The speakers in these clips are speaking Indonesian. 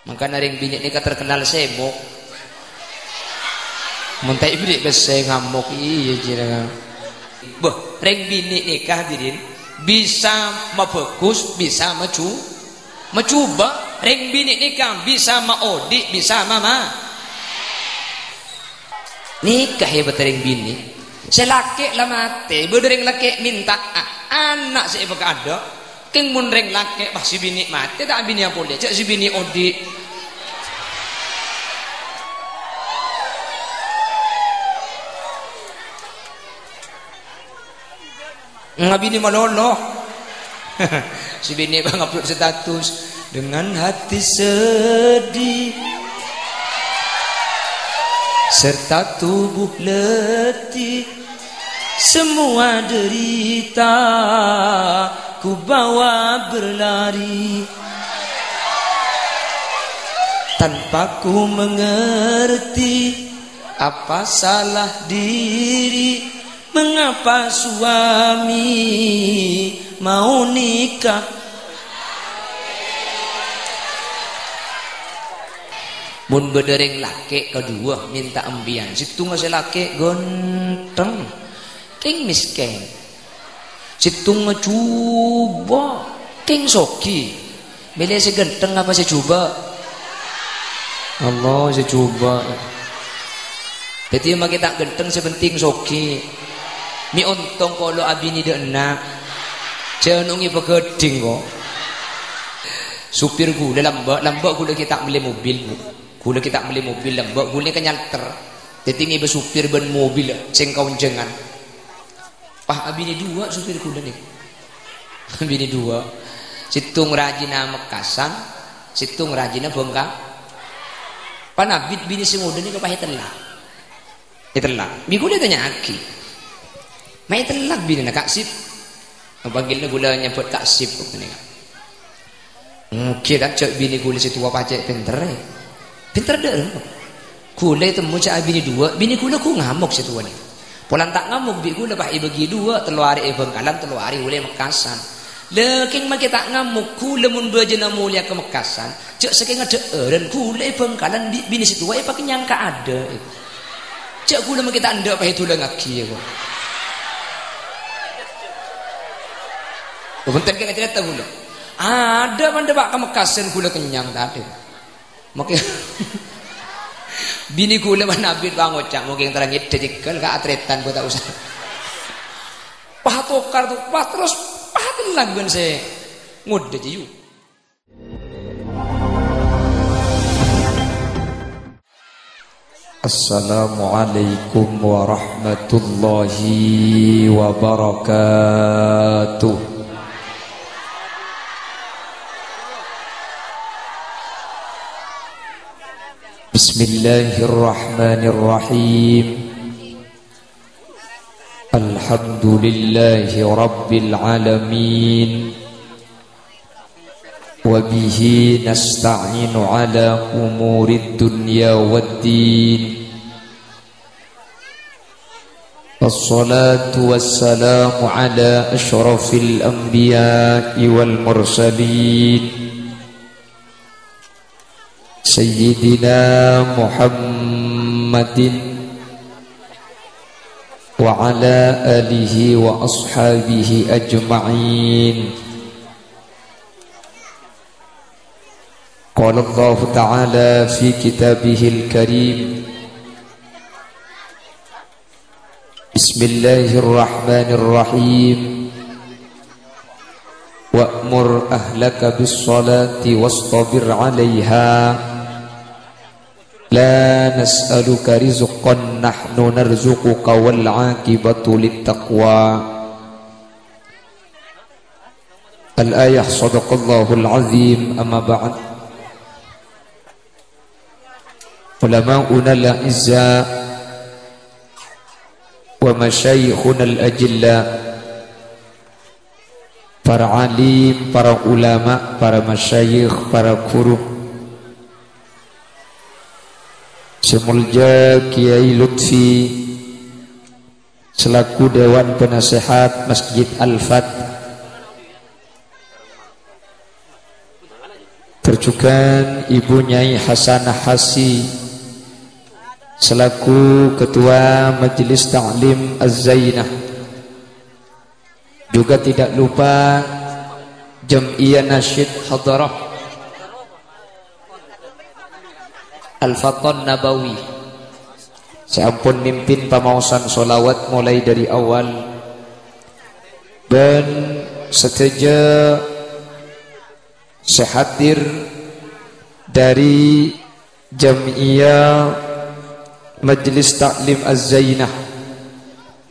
Maka naring bini nikah terkenal semok. Muntai bini bese ngamuk iya jiran. Boh, ring bini nikah hadirin bisa mabagus, bisa mencoba. Ring bini nikah bisa maodik, bisa mama. Nikah hebat ring bini. Selaki lah mati, berdering laki minta anak saya bakal ada. King mun ring laki pas si bini mati tak bini apa dia, cak si bini odik. Nggak bini malolo. Si bini bang upload status dengan hati sedih serta tubuh letih, semua derita ku bawa berlari tanpa ku mengerti apa salah diri, mengapa suami mau nikah. Mun bedereng laki kedua minta embian, situ ngasih laki gonteng, king miskin. Situ ngecoba, king soki. Bila saya ganteng apa saya coba? Allah saya coba. Jadi emang kita ganteng sepenting soki. Mi untung kalau abini dia enak, cenungi pegeding kok. Supir gula lambak gula kita beli mobil bu. Gula kita beli mobil lembak, gula kenyalter. Tetingi bersupir ben mobil, sing kaunjengan. Pah abini dua supir gula nih. Abini dua. Situng rajina Mekasan, situng rajina Bengkak. Panabit bini semuda nih kepahit telak. Telak. Bi gula tanya aki. Mai telak bini nak kaksip. Panggilnya gula nyebut kaksip kok nih. Kira cek bini gula situ apa cek pinter pinter deh. Gula temu cak bini dua, bini gula ku ngamuk situ nih. Polan tak ngamuk bi gula pak bagi dua, telu hari Bengkalan, telu hari gula Mekasan. Leking mak kita ngamuk gula mun bejana mulia ke Mekasan, cek saking ada dan gula Bengkalan bini situ wae pakai nyangka ada. Cek gula mak kita anda pak itu lagi ya kok. Bentar kita cerita gula. Ada mana pak ke Mekasan gula kenyang tadi. Mungkin bini gula mana abid bang ocak mungkin terangit detikal ke atretan buat usah. Pah tokar tuh pah terus pah telang kan saya ngode jiu. Assalamualaikum warahmatullahi wabarakatuh. Bismillahirrahmanirrahim. Alhamdulillahi rabbil alamin. Wa bihi nasta'inu ala umurid dunya waddin. Wassalatu wassalamu ala ashrafil anbiya'i wal mursalin. Sayyidina Muhammadin wa ala alihi wa ashabihi ajma'in. Qala Allah Ta'ala fi kitabihil karim. Bismillahirrahmanirrahim. Wa'mur ahlaka bis-salati wastabir 'alaiha. La nas'aluka rizqan nahnu narzuquka wal 'aqibatu littaqwa. Al-ayah sadaqallahul azim. Amma ba'd. Ulama'una al-'izza wa masyayikhuna al-ajilla, para alim, para ulama, para masyayikh, para guru, Semulja Kiai Lutfi selaku Dewan Penasehat Masjid Al-Fat, terjugan Ibu Nyai Hasanah Hasi selaku Ketua Majelis Ta'lim Az-Zainah. Juga tidak lupa Jam'iyah Nasyid Hadarah Al-Fatan Nabawi. Saya ampun mimpin pamausan solawat mulai dari awal. Dan seteja saya hadir dari Jam'iyah Majlis Ta'lim Az-Zainah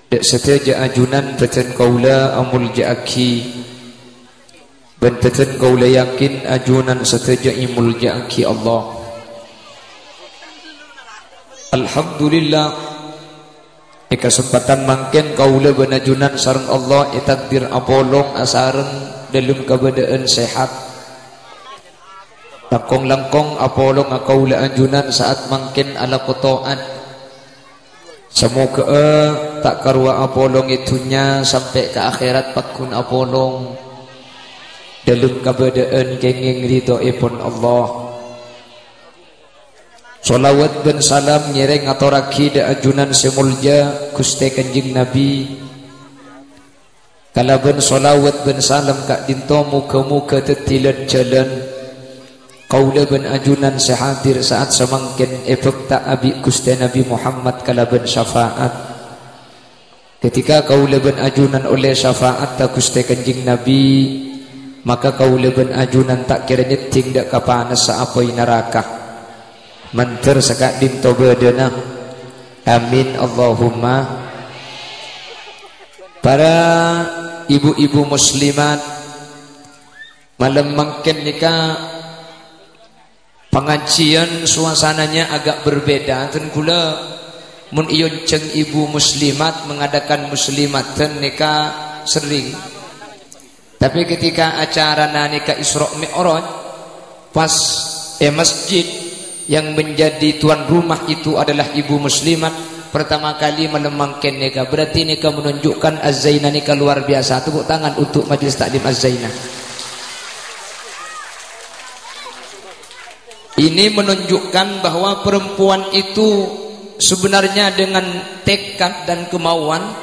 dek seteja ajunan peten kaula amul ja'aki dan peten kaula yakin ajunan seteja imul ja'aki Allah. Alhamdulillah kesempatan mangken kaula benajunan sareng Allah takdir apolong asareng dalam keadaan sehat. Langkong-langkong apolong kaula anjunan saat mangken ala kotoan. Semoga tak karwa apolong itunya sampai ke akhirat pakun apolong dalam keadaan kenging ridho ipun Allah. Salawat dan salam nyereng atoraki da ajunan semulja Gusti Kanjeng Nabi. Kalaban salawat dan salam kak dinto muka-muka tetilan jalan kaula ban ajunan sehadir saat semangkin efek tak abi Gusti Nabi Muhammad kalaban syafaat. Ketika kaula ban ajunan oleh syafaat tak Gusti Kanjeng Nabi, maka kaula ban ajunan tak kira nyeting dak kapanas sa apoi neraka. Manter sekak dinto badana. Amin Allahumma. Para ibu-ibu muslimat, malam mangken nikah pengajian suasananya agak berbeda. Ten kula mun iyon ceng ibu muslimat mengadakan muslimatan nikah sering. Tapi ketika acara nikah Isra Mi'raj pas masjid yang menjadi tuan rumah itu adalah ibu muslimat pertama kali melemangkan nikah. Berarti nikah menunjukkan Az-Zainah nikah luar biasa. Tepuk tangan untuk Majelis Taklim Az-Zainah. Ini menunjukkan bahwa perempuan itu sebenarnya dengan tekad dan kemauan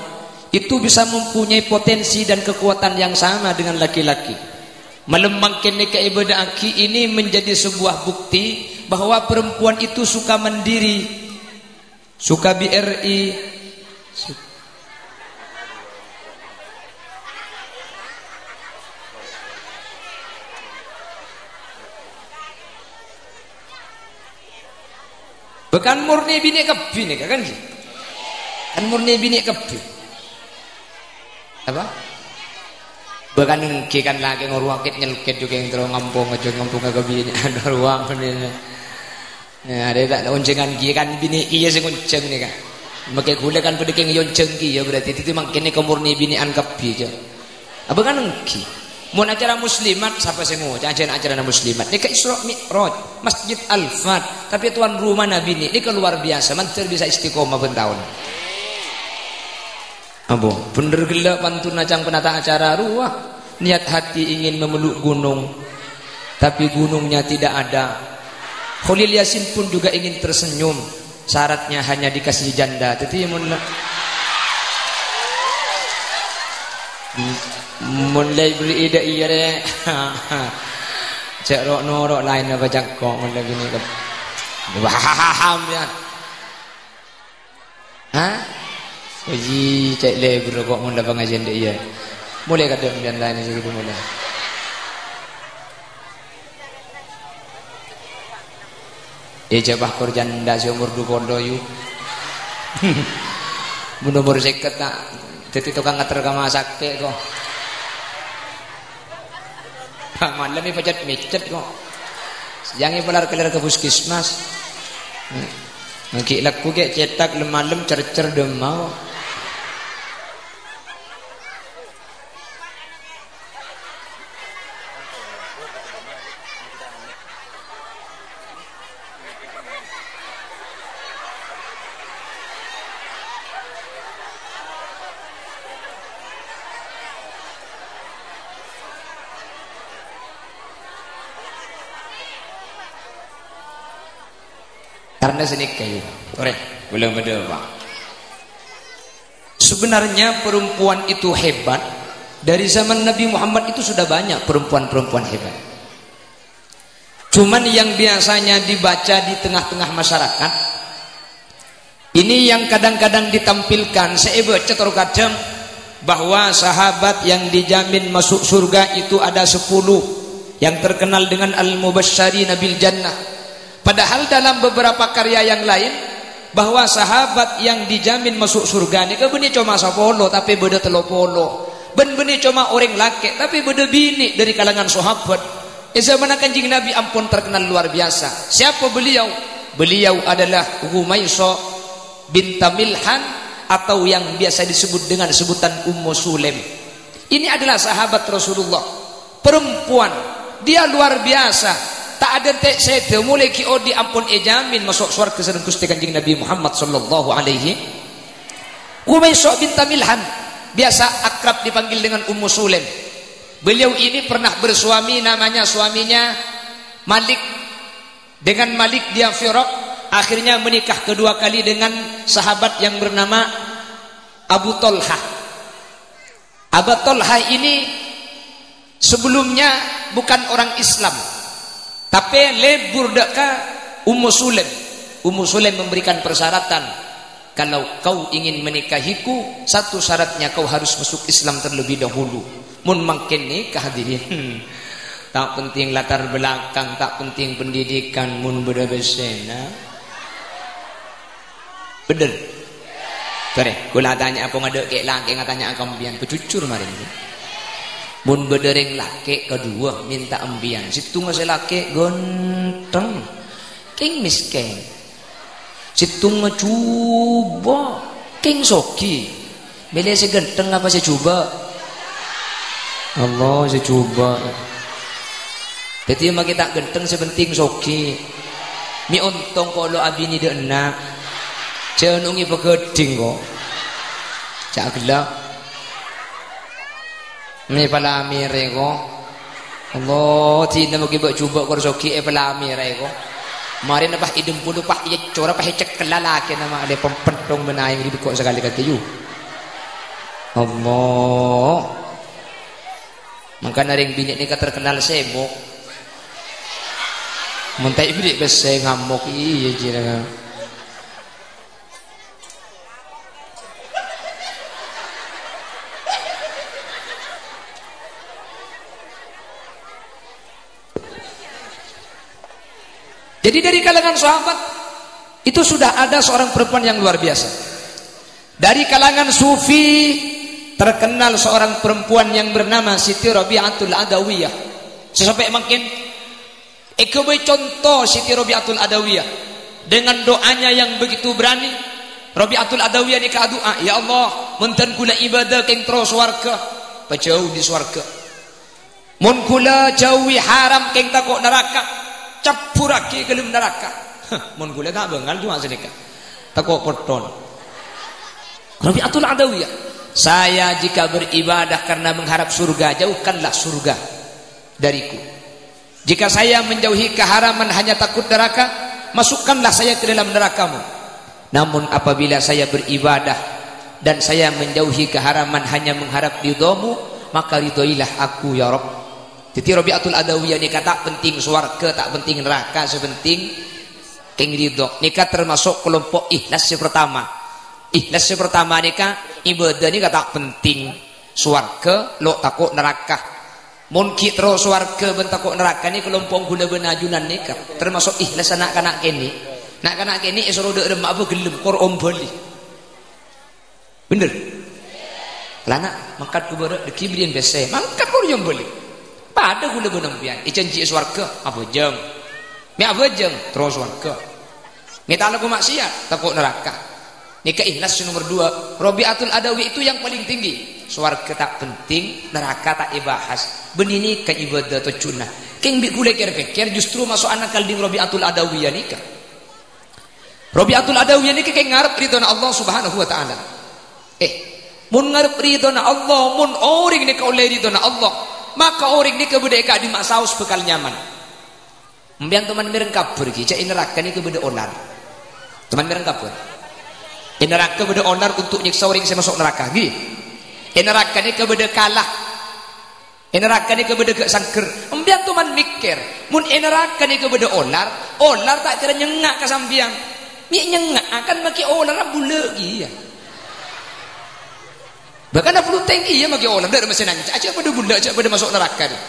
itu bisa mempunyai potensi dan kekuatan yang sama dengan laki-laki. Melembangkan nikah ibadah aki ini menjadi sebuah bukti bahwa perempuan itu suka mandiri, suka BRI, bukan murni bini kebi nih kan? Kan murni bini kebi. Apa? Bahkan ngikan lagi ngoruakit nyelukit juga yang terus ngampung ke bini ada ruang ini. Nah, ada tak uncengan kia kan bini kia sing unceng nih kan. Makai gula kan pada keng yonceng kia berarti itu makin ni kemurni bini angkap kia. Apa kan ngki? Mau acara muslimat siapa sih mau? Acara muslimat. Ini ke Isra Mi'raj, Masjid Al-Fat. Tapi tuan rumah Nabi ini luar biasa. Mantul bisa istiqomah bertahun. Abu, bener gila pantun acang penata acara ruah. Niat hati ingin memeluk gunung, tapi gunungnya tidak ada. Khalil Yasin pun juga ingin tersenyum, syaratnya hanya dikasih janda. Jadi mulai beri ide iya deh. Cek rok norok lain apa jangkok mulai gini kan. Waham ya. Hah? Jadi cek lebur kok mula pengajian dia iya. Mulai kata yang lain segitu mulai. Jabah korjan ndak seumur 20 yu. Mun umur 50 tak dadi tukang ngeter ka masake kok. Malam ini pajat micet kok. Jangan pelar kelar ke puskesmas. Ngki laku ke cetak lemalem cercer demau. Karena sini kayu. Belum ada Pak. Sebenarnya perempuan itu hebat. Dari zaman Nabi Muhammad itu sudah banyak perempuan-perempuan hebat. Cuman yang biasanya dibaca di tengah-tengah masyarakat, ini yang kadang-kadang ditampilkan. Saya baca terkadang bahwa sahabat yang dijamin masuk surga itu ada 10 yang terkenal dengan al-mubasysyirina bil jannah. Padahal dalam beberapa karya yang lain bahwa sahabat yang dijamin masuk surga ni benih cuma 10 tapi beda 30. Ben-benih cuma orang laki tapi beda bini dari kalangan sahabat. Zaman Kanjeng Nabi ampun terkenal luar biasa. Siapa beliau? Beliau adalah Humaisah binti Milhan atau yang biasa disebut dengan sebutan Ummu Sulaim. Ini adalah sahabat Rasulullah. Perempuan, dia luar biasa. Tak ada tek sete mulai ki odi ampun ejamin masuk surga sareng Gusti Kanjeng Nabi Muhammad sallallahu alaihi. Humaisah binti Milhan biasa akrab dipanggil dengan Ummu Sulaim. Beliau ini pernah bersuami, namanya suaminya Malik. Dengan Malik dia firaq, akhirnya menikah kedua kali dengan sahabat yang bernama Abu Talha. Abu Talha ini sebelumnya bukan orang Islam, tapi lebur deka Ummu Sulaim. Ummu Sulaim memberikan persyaratan, kalau kau ingin menikahiku, satu syaratnya kau harus masuk Islam terlebih dahulu. Mun makin nikah hadirin. Tak penting latar belakang, tak penting pendidikan, mun beda besena. Bener. Tore, kula tanya apa ngadek kek laki ngatanya akam bian pecucur mari ini. Mun bedereng laki kedua minta ambian. Situ ngasih laki ganteng. King miskin. Situ ngecoba. King soki. Beli saya ganteng apa saya coba? Allah saya coba. Jadi emang kita ganteng sepenting soki. Mi untung kalau abini dia enak. Janungi pegeding kok. Cak gelap. Ini palami reko. Allah, tidak mau kita coba korsoki palami reko. Mari napah idem puluh pah iya cora pah cek kelalaki nama ada pempentong menayang di kok sekali kaki you. Allah. Maka naring bini ni terkenal semok. Muntai bini besar ngamuk iya jirang. Jadi dari kalangan sahabat itu sudah ada seorang perempuan yang luar biasa. Dari kalangan sufi terkenal seorang perempuan yang bernama Siti Rabi'atul Adawiyah. Sesampai makin ekabai contoh Siti Rabi'atul Adawiyah dengan doanya yang begitu berani. Rabi'atul Adawiyah ni ka doa, ya Allah, munten kula ibadah keng terus swarga, pajauh di swarga. Mun kula jauhi haram keng takok neraka. Capuraki kelem neraka. Mun kula tak bengal cuma sedekah. Takok koton. Rabi'atul Adawiyah. Saya jika beribadah karena mengharap surga, jauhkanlah surga dariku. Jika saya menjauhi keharaman hanya takut neraka, masukkanlah saya ke dalam nerakamu. Namun apabila saya beribadah dan saya menjauhi keharaman hanya mengharap ridhamu, maka ridhoilah aku ya Rabb. Jadi Rabi'atul Adawiyah nikah tak penting swarga, tak penting neraka, sepenting keng ridho. Nikah termasuk kelompok ikhlas yang pertama. Ikhlas yang pertama nikah ibadah nikah tak penting swarga, lo takut neraka. Mun ki terus swarga ben takut neraka ni kelompok guna benajunan nikah. Termasuk ikhlas anak-anak kene. Anak-anak kene isoro dek remak apa gelem kor om bali. Bener. Lana mangkat ku beureuh deki brien bese. Mangkat kor yang bali. Pada gula benang pian, ijanji swarga apa jeng, mi apa jeng terus swarga. Kita laku maksiat takut neraka. Nikah ikhlas nomor 2. Rabi'atul Adawi itu yang paling tinggi. Swarga tak penting, neraka tak dibahas. Benini ke ibadah atau cuna. Keng bi gula pikir justru masuk anak kalding Rabi'atul Adawiyah nikah. Rabi'atul Adawiyah nikah keng ngarep ridhona Allah Subhanahu wa taala. Mun ngarep ridhona Allah, mun oring nikah oleh ridhona Allah. Maka orang ni kebudayaan di mak saus bekal nyaman. Mbian teman mireng kabur ki cak neraka ni kebeda onar. Teman merengkap pun. Neraka beda onar untuk nyiksa orang yang masuk neraka. Gi. Neraka ni kebeda kalah. Neraka ni kebeda gak sangker. Embiang tu man mikir. Mun neraka ni kebeda olar tak kira nyengak ke sambiang. Mi nyengak akan maki olar bule gi ya. Bahkan ada perlu tinggi ya maki olar dak mesin anca. Aja pada bule aja pada masuk neraka ni.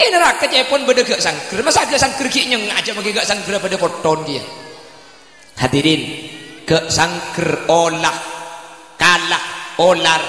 Neraka je pun beda gak sangker. Masa gak sangker ki nyengak aja maki gak sangker pada poton dia. Hadirin, ke sangker olah kalah olar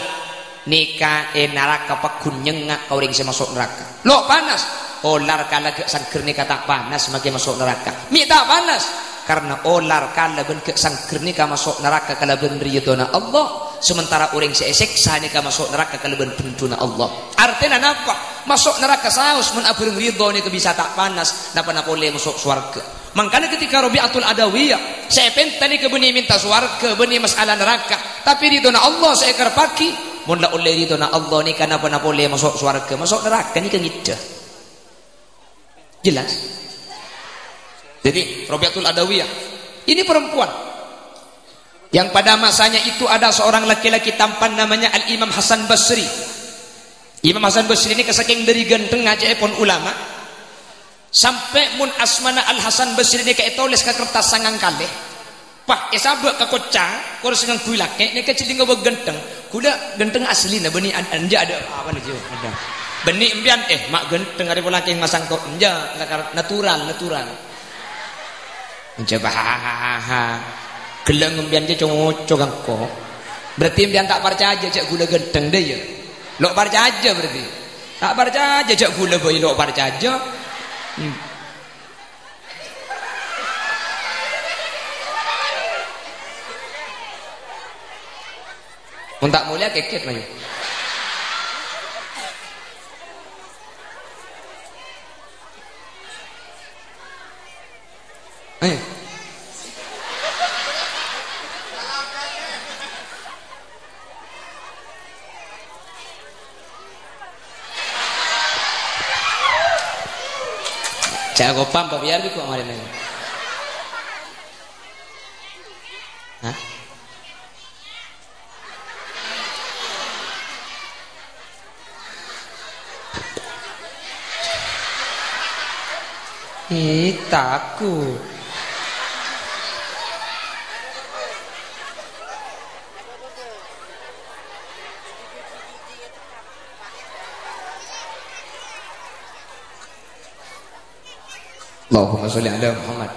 nikah neraka pakun nyengak kau ring masuk neraka. Lo panas olar kalah ke sangker nikah tak panas makin masuk neraka. Mi tak panas karena olar kalah ben ke sangker nikah masuk neraka kalau ben ridona Allah, sementara orang seseksa nikah masuk neraka kalau ben pentuna Allah. Artinya apa? Masuk neraka saus mun abeng ridho ni bisa tak panas napa boleh masuk surga. Makanya ketika Rabi'atul Adawiyah saya pentani ke benih minta surga benih masalah neraka, tapi ridona Allah saya kerpaki mun la oleh ridona Allah ni kana apa boleh masuk surga masuk neraka ni kan gitu. Jelas? Jadi Rabi'atul Adawiyah ini perempuan yang pada masanya itu ada seorang laki-laki tampan namanya Al-Imam Hasan Basri. Imam Hasan Basri ini kesaking dari ganteng aja pun ulama sampai mun asmana Al Hasan Basri ini kayak tulis ke kertas sangang kalih pak esabak ke kocang kurus dengan kuilake ini kecil tinggal ganteng kuda ganteng asli nah benih anja ada apa nih ada benih embian mak ganteng ada pula yang masang kok anja natural mencoba hahaha gelang embian aja cocok kok berarti embian tak percaya aja cak gula ganteng deh ya lo percaya aja berarti tak percaya aja cak gula boy lo percaya aja. Untuk mulia keket lagi. Jago pam biar kok kemarin ini. Hah? Takut. Allahumma sholli ala Muhammad.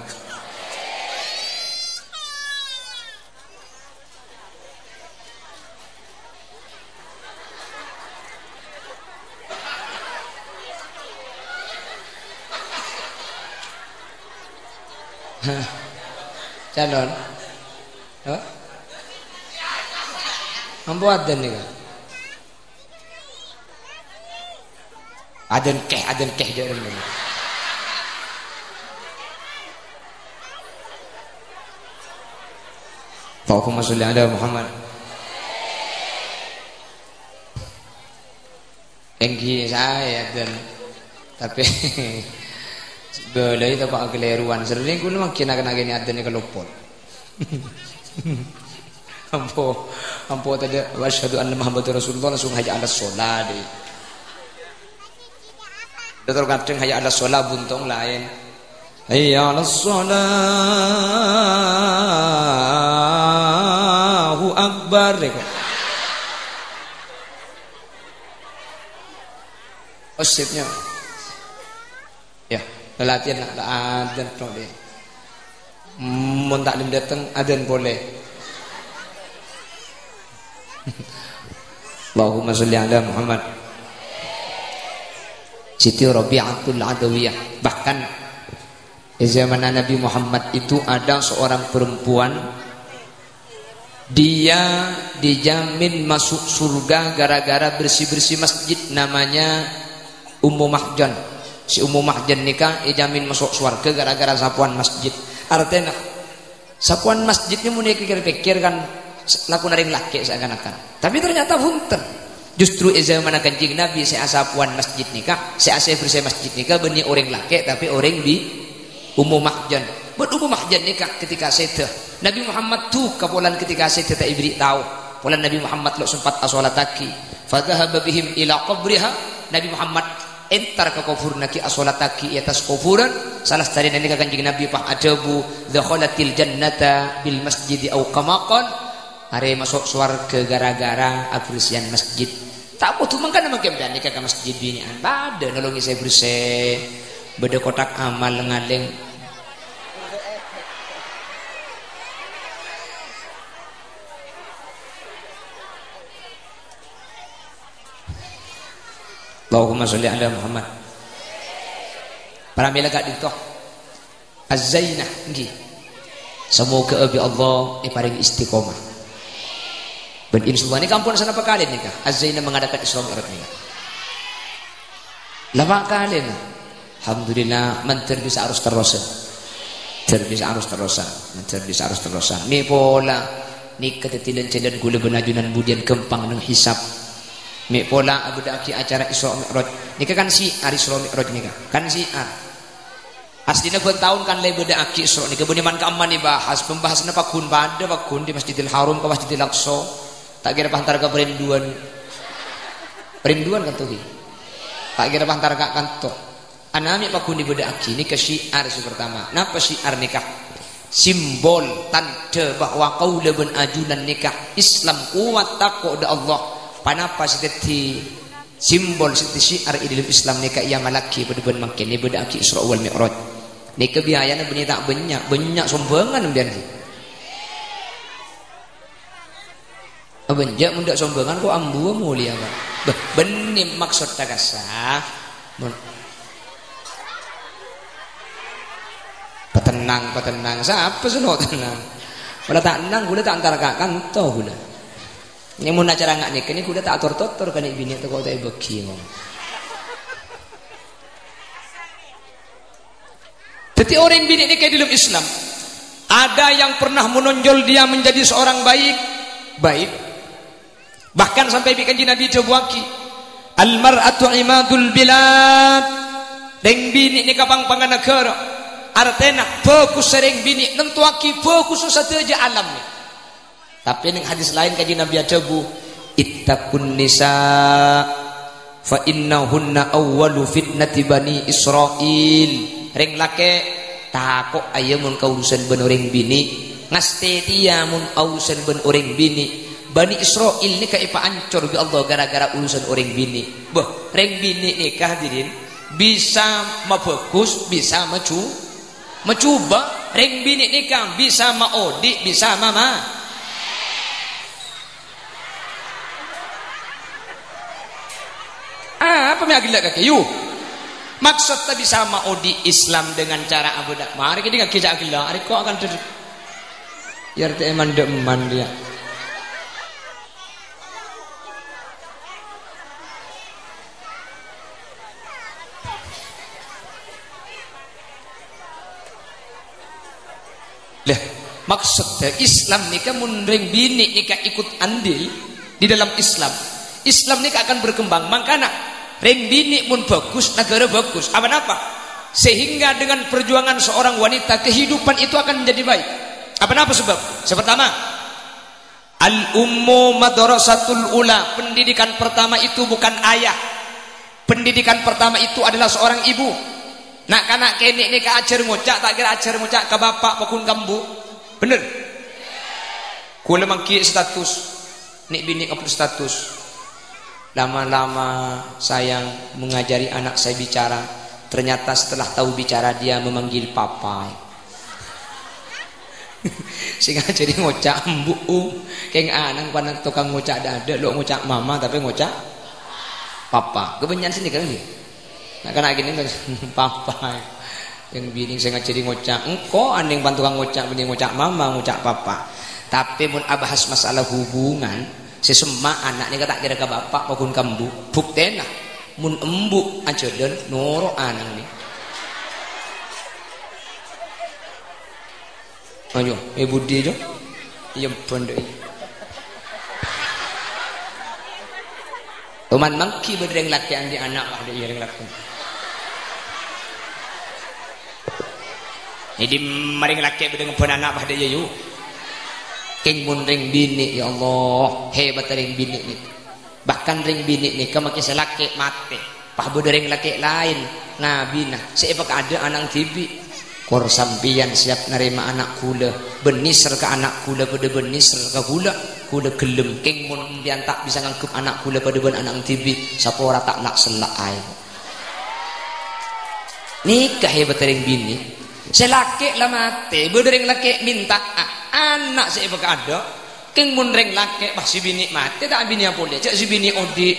Calon apa? Membuat dan nih kan adan keh jalan ini. Allahumma sholli ala Muhammad. Enggi saya dan tapi boleh itu pak keliruan sering gue makin akan agak ada nih kelupot. Ampo tadi wasyhadu anna Muhammadar Rasulullah langsung haja ala sholat deh. Betul kadang haja ala sholat buntong lain. Hayya ala sholat. Allahu Akbar deh kok. Osipnya. Ya, latihan nak adzan tok deh. Mun taklim datang adzan boleh. Allahumma sholli ala Muhammad. Siti Rabi'atul Adawiyah. Bahkan di zaman Nabi Muhammad itu ada seorang perempuan, dia dijamin masuk surga gara-gara bersih-bersih masjid, namanya Ummu Mahjan. Si Ummu Mahjan nikah dijamin masuk surga gara-gara sapuan masjid. Artinya sapuan masjidnya mau dipikir kan laku naring laki seakan-akan. Tapi ternyata punten. Justru zaman kanjeng Nabi saya sapuan masjid nikah, saya bersih masjid nikah benih orang laki tapi orang Ummu Mahjan. Buat Ummu Mahjan nikah ketika seda. Nabi Muhammad tuh kapolan ketika seda tak ibri tahu. Polan Nabi Muhammad lo sempat asolataki. Fadhahaba bihim ila qabriha. Nabi Muhammad entar ke kubur naki asolataki atas kuburan. Salah cari nanti kanjeng Nabi pak ajabu dhakhalatil jannata bil masjid au kamaqan. Are masuk surga gara-gara abrisian masjid. Tak butuh mangkana mangkem nikah ke masjid bini an. Bada nolongi saya bersih. Beda kotak amal ngaleng. Allahumma sholli ala Muhammad. Para mila gak ditoh Az-Zainah nggih. Semoga abi Allah paring istiqomah. Ben insyaallah ni kampun sana apa kali nikah. Az-Zainah mengadakan Isra Mi'raj nikah. Lama kali nah. Alhamdulillah mentir bisa harus terusan. Bisa harus terusan. Mentir bisa harus terusan. Mi pola nikah tetilan jalan gula benajunan budian kempang nang hisap. Mi pola abu daki acara Isra Mi'raj. Nikah kan siar Isra Mi'raj nikah. Kan siar. Aslinya buat tahun kan lebih beda aki Isra nikah. Buniman keaman dibahas. Pembahasannya pakun pada pakun di Masjidil Haram ke Masjidil Aqsa. Tak kira pantar ke perinduan. Perinduan kan tuh. Tak kira pantar ke kantor. Anami pakun di beda aki nikah siar pertama. Napa siar nikah? Simbol tanda bahwa qaula ben ajunan nikah Islam kuat takwa da Allah. Panapa seperti simbol seperti syiar dalam Islam nikah ia malaki berdeban makin ni beda aki Isra wal Mi'raj. Nikah biayana benih tak banyak sombangan biar ni. Benjak mundak sombangan kok ambu mulia kan. Benih maksud tak kasah. Petenang siapa suno tenang. Kalau tak tenang gula tak antar kak kanto gula. Yang mau acara ngak nikah ni kuda tak atur-atur kan bini tu kau tak bagi ngom. Jadi orang bini nikah dalam Islam ada yang pernah menonjol dia menjadi seorang baik. Bahkan sampai bikin Nabi Jabuaki al-mar'atu imadul bilad. Deng bini nikah pang-pangan negara. Artena fokus sering bini nentuaki fokus saja alam ni. Tapi yang hadis lain kaji Nabi Ajabu ittaqun nisa fa innahunna awwalu fitnati bani Israil. Ring lake takok ayamun kaurusan ben orang bini ngaste dia mun aurusan ben orang bini Bani Israil ni kaipa ancur bi Allah gara-gara urusan orang bini. Boh ring bini nikah hadirin bisa mabagus bisa mencoba ring bini nikah bisa maodi bisa mama. Apa yang agak kaki? Yuk, maksud tadi sama odi Islam dengan cara abu dak. Mari kita ngaki jak gila. Hari kau akan ter. Biar teman deman dia. Lah, maksudnya Islam ni kan mundring bini ni kan ikut andil di dalam Islam. Islam ni akan berkembang. Makanya ring bini pun bagus, negara bagus. Apa? Sehingga dengan perjuangan seorang wanita kehidupan itu akan menjadi baik. Apa sebab? Pertama, al-ummu madrasatul ula. Pendidikan pertama itu bukan ayah. Pendidikan pertama itu adalah seorang ibu. Nak kanak kenik ni ka ajar ngocak, tak kira ajar ngocak ke bapak pakun kambu. Bener? Kula mangki status. Nik bini upload status. Lama-lama sayang mengajari anak saya bicara. Ternyata setelah tahu bicara dia memanggil papa. Sehingga jadi ngocak embu. Kayak anang pandang tukang ngocak dada. Lo ngocak mama tapi ngocak papa. Kebanyakan sini kan dia. Nah kan gini papa. Yang bini saya ngajari ngocak. Engkau aneh bantu tukang ngocak. Bini ngocak mama ngocak papa. Tapi mun abahas masalah hubungan. Sesema anak ni kata kira ke bapak maupun kambu bukti nah mun embu aja dan noro anak ni ayo ibu dia jo yang pendek teman mangki berdeng laki andi anak ada yang laki Jadi maring laki bedeng pun anak pada yayu. King mun ring bini ya Allah, hebat ring bini ni. Bahkan ring bini ni kemaki selaki mati. Pah bodo ring laki lain ngabina. Seepak ada anak tibi. Kor sampian siap nerima anak kula. Benisr ke anak kula pada benisr ke kula. Kula gelem king mun pian tak bisa ngangkup anak kula pada ben anak tibi. Sapa ora tak lak selak ae. Nikah hebat ring bini. Selaki lah mati, berdering laki minta anak saya baka ada, king mun ring laki pas si bini mati tak bini apa boleh, cak si bini odi.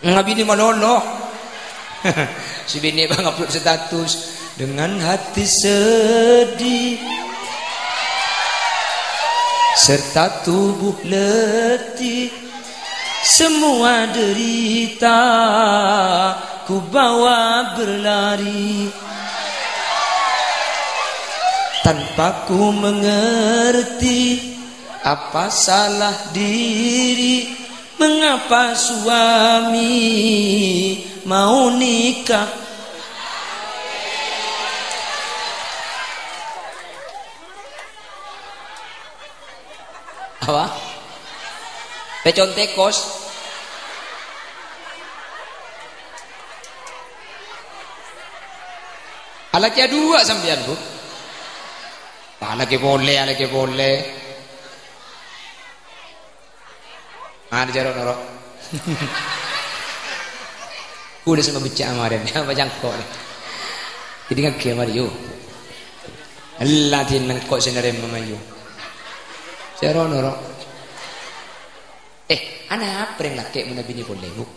Ngah bini malolo, si bini bang upload status dengan hati sedih. Serta tubuh letih, semua derita ku bawa berlari tanpa ku mengerti apa salah diri, mengapa suami mau nikah. Apa? Pecon tekos. Alaknya dua sampean bu. Alaknya boleh, alaknya boleh. Ada jarok norok. Udah sama becak amarin, apa jangkok ni. Jadi ngake Mario. Allah tin nangkok senare mamayu. Jarok norok. Anak apa yang laki mana bini boleh bu?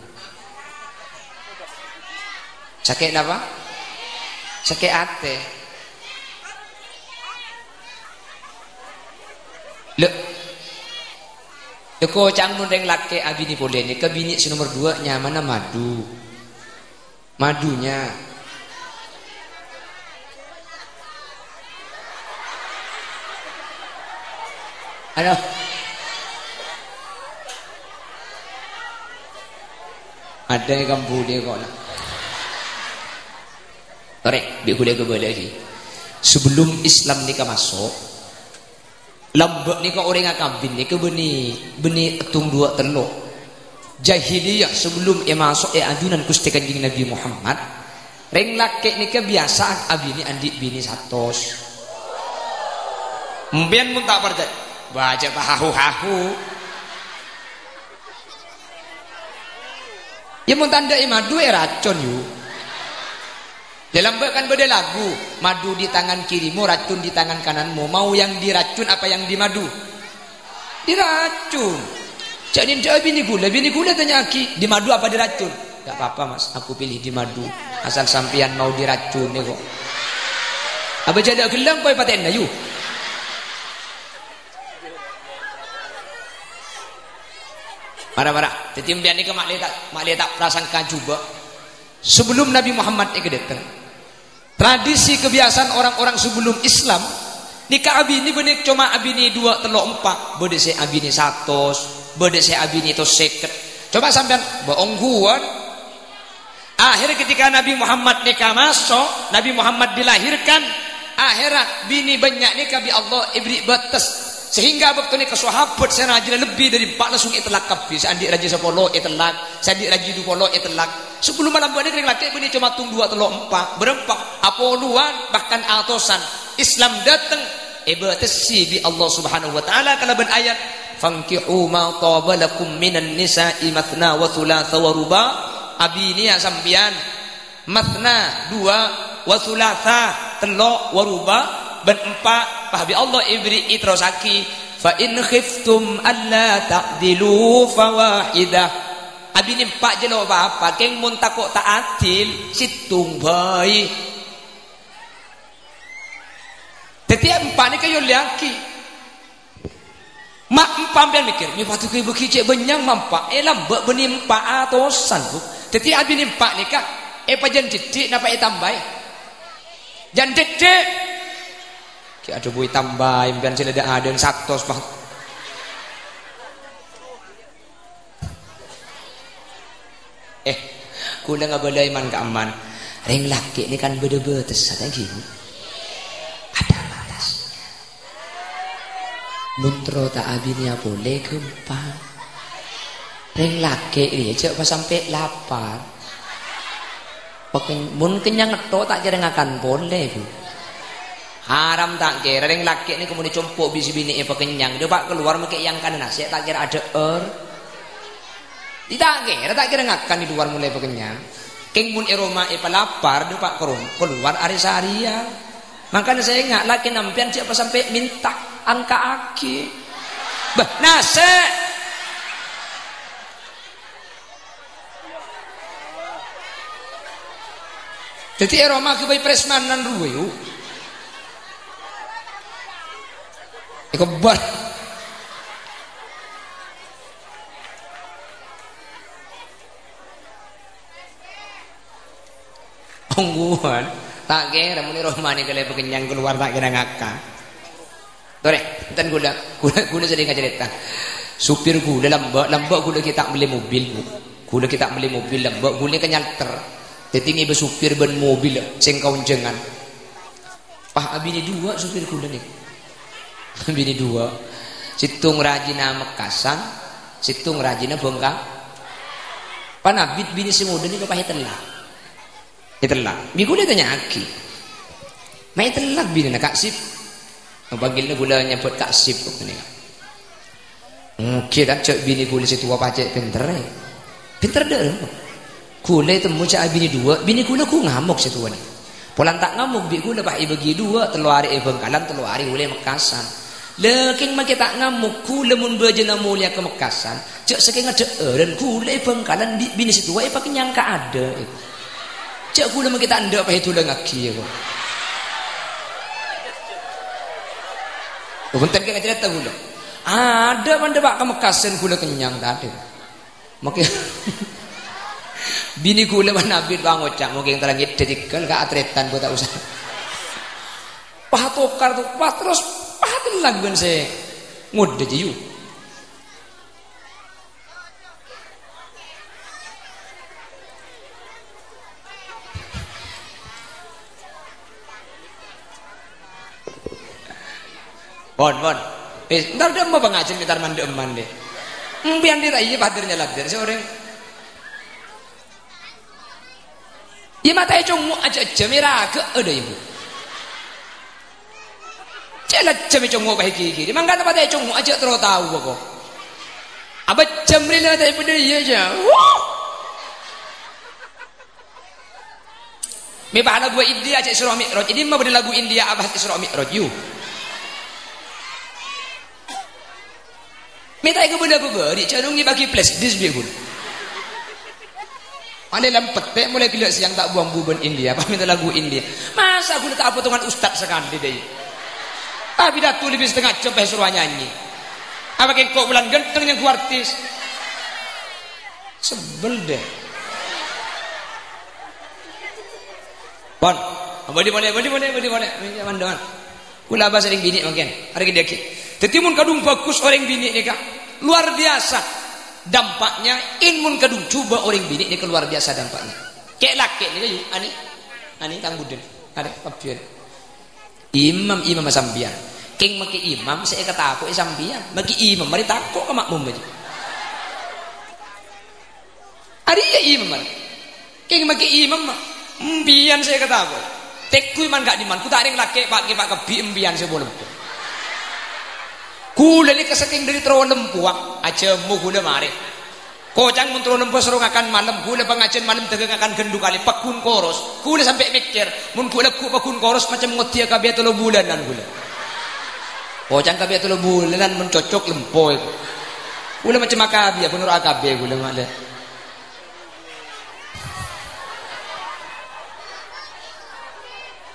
Sakit apa? Sakit hati. Leko cangmun reng laki abini boleh ni ke bini si nomor 2 nya mana madu. Madunya. Ada. Ada yang kampung dia kok nak. Korek, biar kuliah kembali lagi. Sebelum Islam ni masuk, lambak ni kau orang akabin ni ke beni etung 2 teluk. Jahiliyah sebelum masuk ajunan Gusti Kanjeng Nabi Muhammad, reng laki ni ke biasa abini andik bini satos. Mbian pun tak percaya. Baca hahu-hahu. Ya mun tanda madu racun yu. Dalam bahkan beda lagu, madu di tangan kirimu, racun di tangan kananmu. Mau yang diracun apa yang dimadu? Diracun. Jadi bini gula tanya aki, di madu apa diracun? Gak apa-apa mas, aku pilih di madu. Asal sampian mau diracun nih kok. Apa jadi gelang kau paten na yu? Marah-marah. Tetimbian ni ke makle tak prasangka juga. Sebelum Nabi Muhammad ni datang, tradisi kebiasaan orang-orang sebelum Islam, nikah abini benek cuma abini 2 telok 4, bode se abini 100, bode se abini to 50. Coba sampean bohong guan. Akhir ketika Nabi Muhammad nikah masuk, Nabi Muhammad dilahirkan, akhirat bini banyak nikah bi Allah ibri batas. Sehingga waktu ni ke sahabat saya rajin lebih dari 4 langsung itlak kabeh. Saya andik rajin 10 itlak, saya andik rajin 20 itlak. Sebelum malam buat ni laki bini cuma tung 2 telok 4, berempat, apoluan bahkan atosan. Islam datang ibatasi bi Allah Subhanahu wa taala kalau ben ayat fankihu ma tabalakum minan nisa'i mathna wa thulatha wa ruba. Abini ya sampian mathna 2 wa thulatha telok wa ruba. Ben 4 pahbi Allah ibri itrosaki fa in khiftum alla ta'dilu fawahidah. Abini 4 je lo apa keng mun takok tak adil situng bae. Tetiap 4 ni kayo laki. Mak 4 pian mikir, ni patu ke bekicek benyang mampak lambak beni 4 atosan bu. Tetiap abini 4 ni kah pajan didik napa tambah. Jan didik ada bui tambah, impian sila ada yang 100 bah. kula ngabalai man ka aman. Ring laki ni kan beda-betes ada gini. Ada batas. Muntro tak abinya boleh gempang. Ring laki ni cek pas sampai lapar. Pakai mun kenyang ngetok tak kira ngakan boleh bu. Haram tak kira ring laki ni kemudian compok bisi bini apa kenyang. Dia pak keluar makai yang kan nasi tak kira ada Tidak kira ngakan di luar mulai pekenyang. Keng mun eroma epa lapar dia pak keluar hari seharian. Makanya saya ingat laki nampian siapa sampai minta angka aki. Bah nase. Jadi eroma ke bayi presmanan ruwe. Ikobar. Ongguan tak kira muni rohmani kalau pekenyang keluar tak kira ngakak. Tore, enten gula sering cerita. Supir gula lambak gula kita beli mobil bu. Gula kita beli mobil lambak gula kenyalter. Tetingi be supir ben mobil sing kaunjengan. Pah abini dua supir gula nih. Abini dua. Situng rajina Mekasan, situng rajina Bengkak. Panabit bini sing udah nih kepahitelah. Itelak, minggu dia tanya aki, main telak bini nak kaksip, bagilnya gula nyebut kaksip kok ni. Kita cak bini gula situ apa cak pinter dah. Gula itu muncak bini dua, bini gula ku ngamuk situ ni. Pulang tak ngamuk, bini gula pak bagi dua, telur hari Bengkalan, telur hari oleh Mekasan. Leking mak tak ngamuk, gula mun berjena mulia ke Mekasan, cak saking ada dan gula Bengkalan bini situ, apa kenyang ada. Cak gula mak kita anda apa itu lagi ya kok. Bentar kita cerita gula. Ada mana pak Mekasan gula kenyang tadi. Makin bini gula mana abid bang ocak mungkin terangit dedikal ke atretan gua tak usah. Pah tokar tu pah terus pah telang ben se ngode jiu. Bon. Ntar dia mau pengajian kita mandi eman deh. Biar dia iya padirnya ladir seorang. Iya mata cuma aja merah ke ada ibu. Celat cuma cuma baik kiri. Mangga mata cuma aja terus tahu kok. Abah jamril mata ibu dia aja. Me pahala gua India aja Isra Mi'raj. Ini mah lagu India abah Isra Mi'raj you. Minta ke benda beri, carungi bagi flash disk dia pun. Ane lempet pe mulai gila siang tak buang buban India, apa minta lagu India. Masa aku tak potongan ustaz sekali deh. Tapi datu lebih setengah jam pe suruh nyanyi. Apa kengkok bulan genteng yang ku artis. Sebel deh. Bon, boleh. Mandangan. Kula bahasa sering bini mungkin. Hari dia ki. Tetimun kadung bagus orang bini ni kak. Luar biasa dampaknya. Inmun kadung coba orang bini ni luar biasa dampaknya. Kek laki ni kayu. Ani tanggudin. Ada papian. Imam sambian. King maki imam saya kata aku sambian. Maki imam mari takut ke makmum aja. Ada ya imam. King maki imam mbian saya kata aku. Tekku iman gak diman. Ku tak ada yang laki pak kebi mbian saya boleh. Gula ni kesaking dari terowon lempuak aja mu gula mari. Kocang mun terowon lempuak seru ngakan malam gula pengajian malam tegang akan gendu kali pakun koros. Gula sampai mikir mun gula ku pakun koros macam ngotia kabeh 3 bulanan gula. Kocang kabeh 3 bulanan mencocok lempo itu. Gula macam akabi aku nur akabe gula male.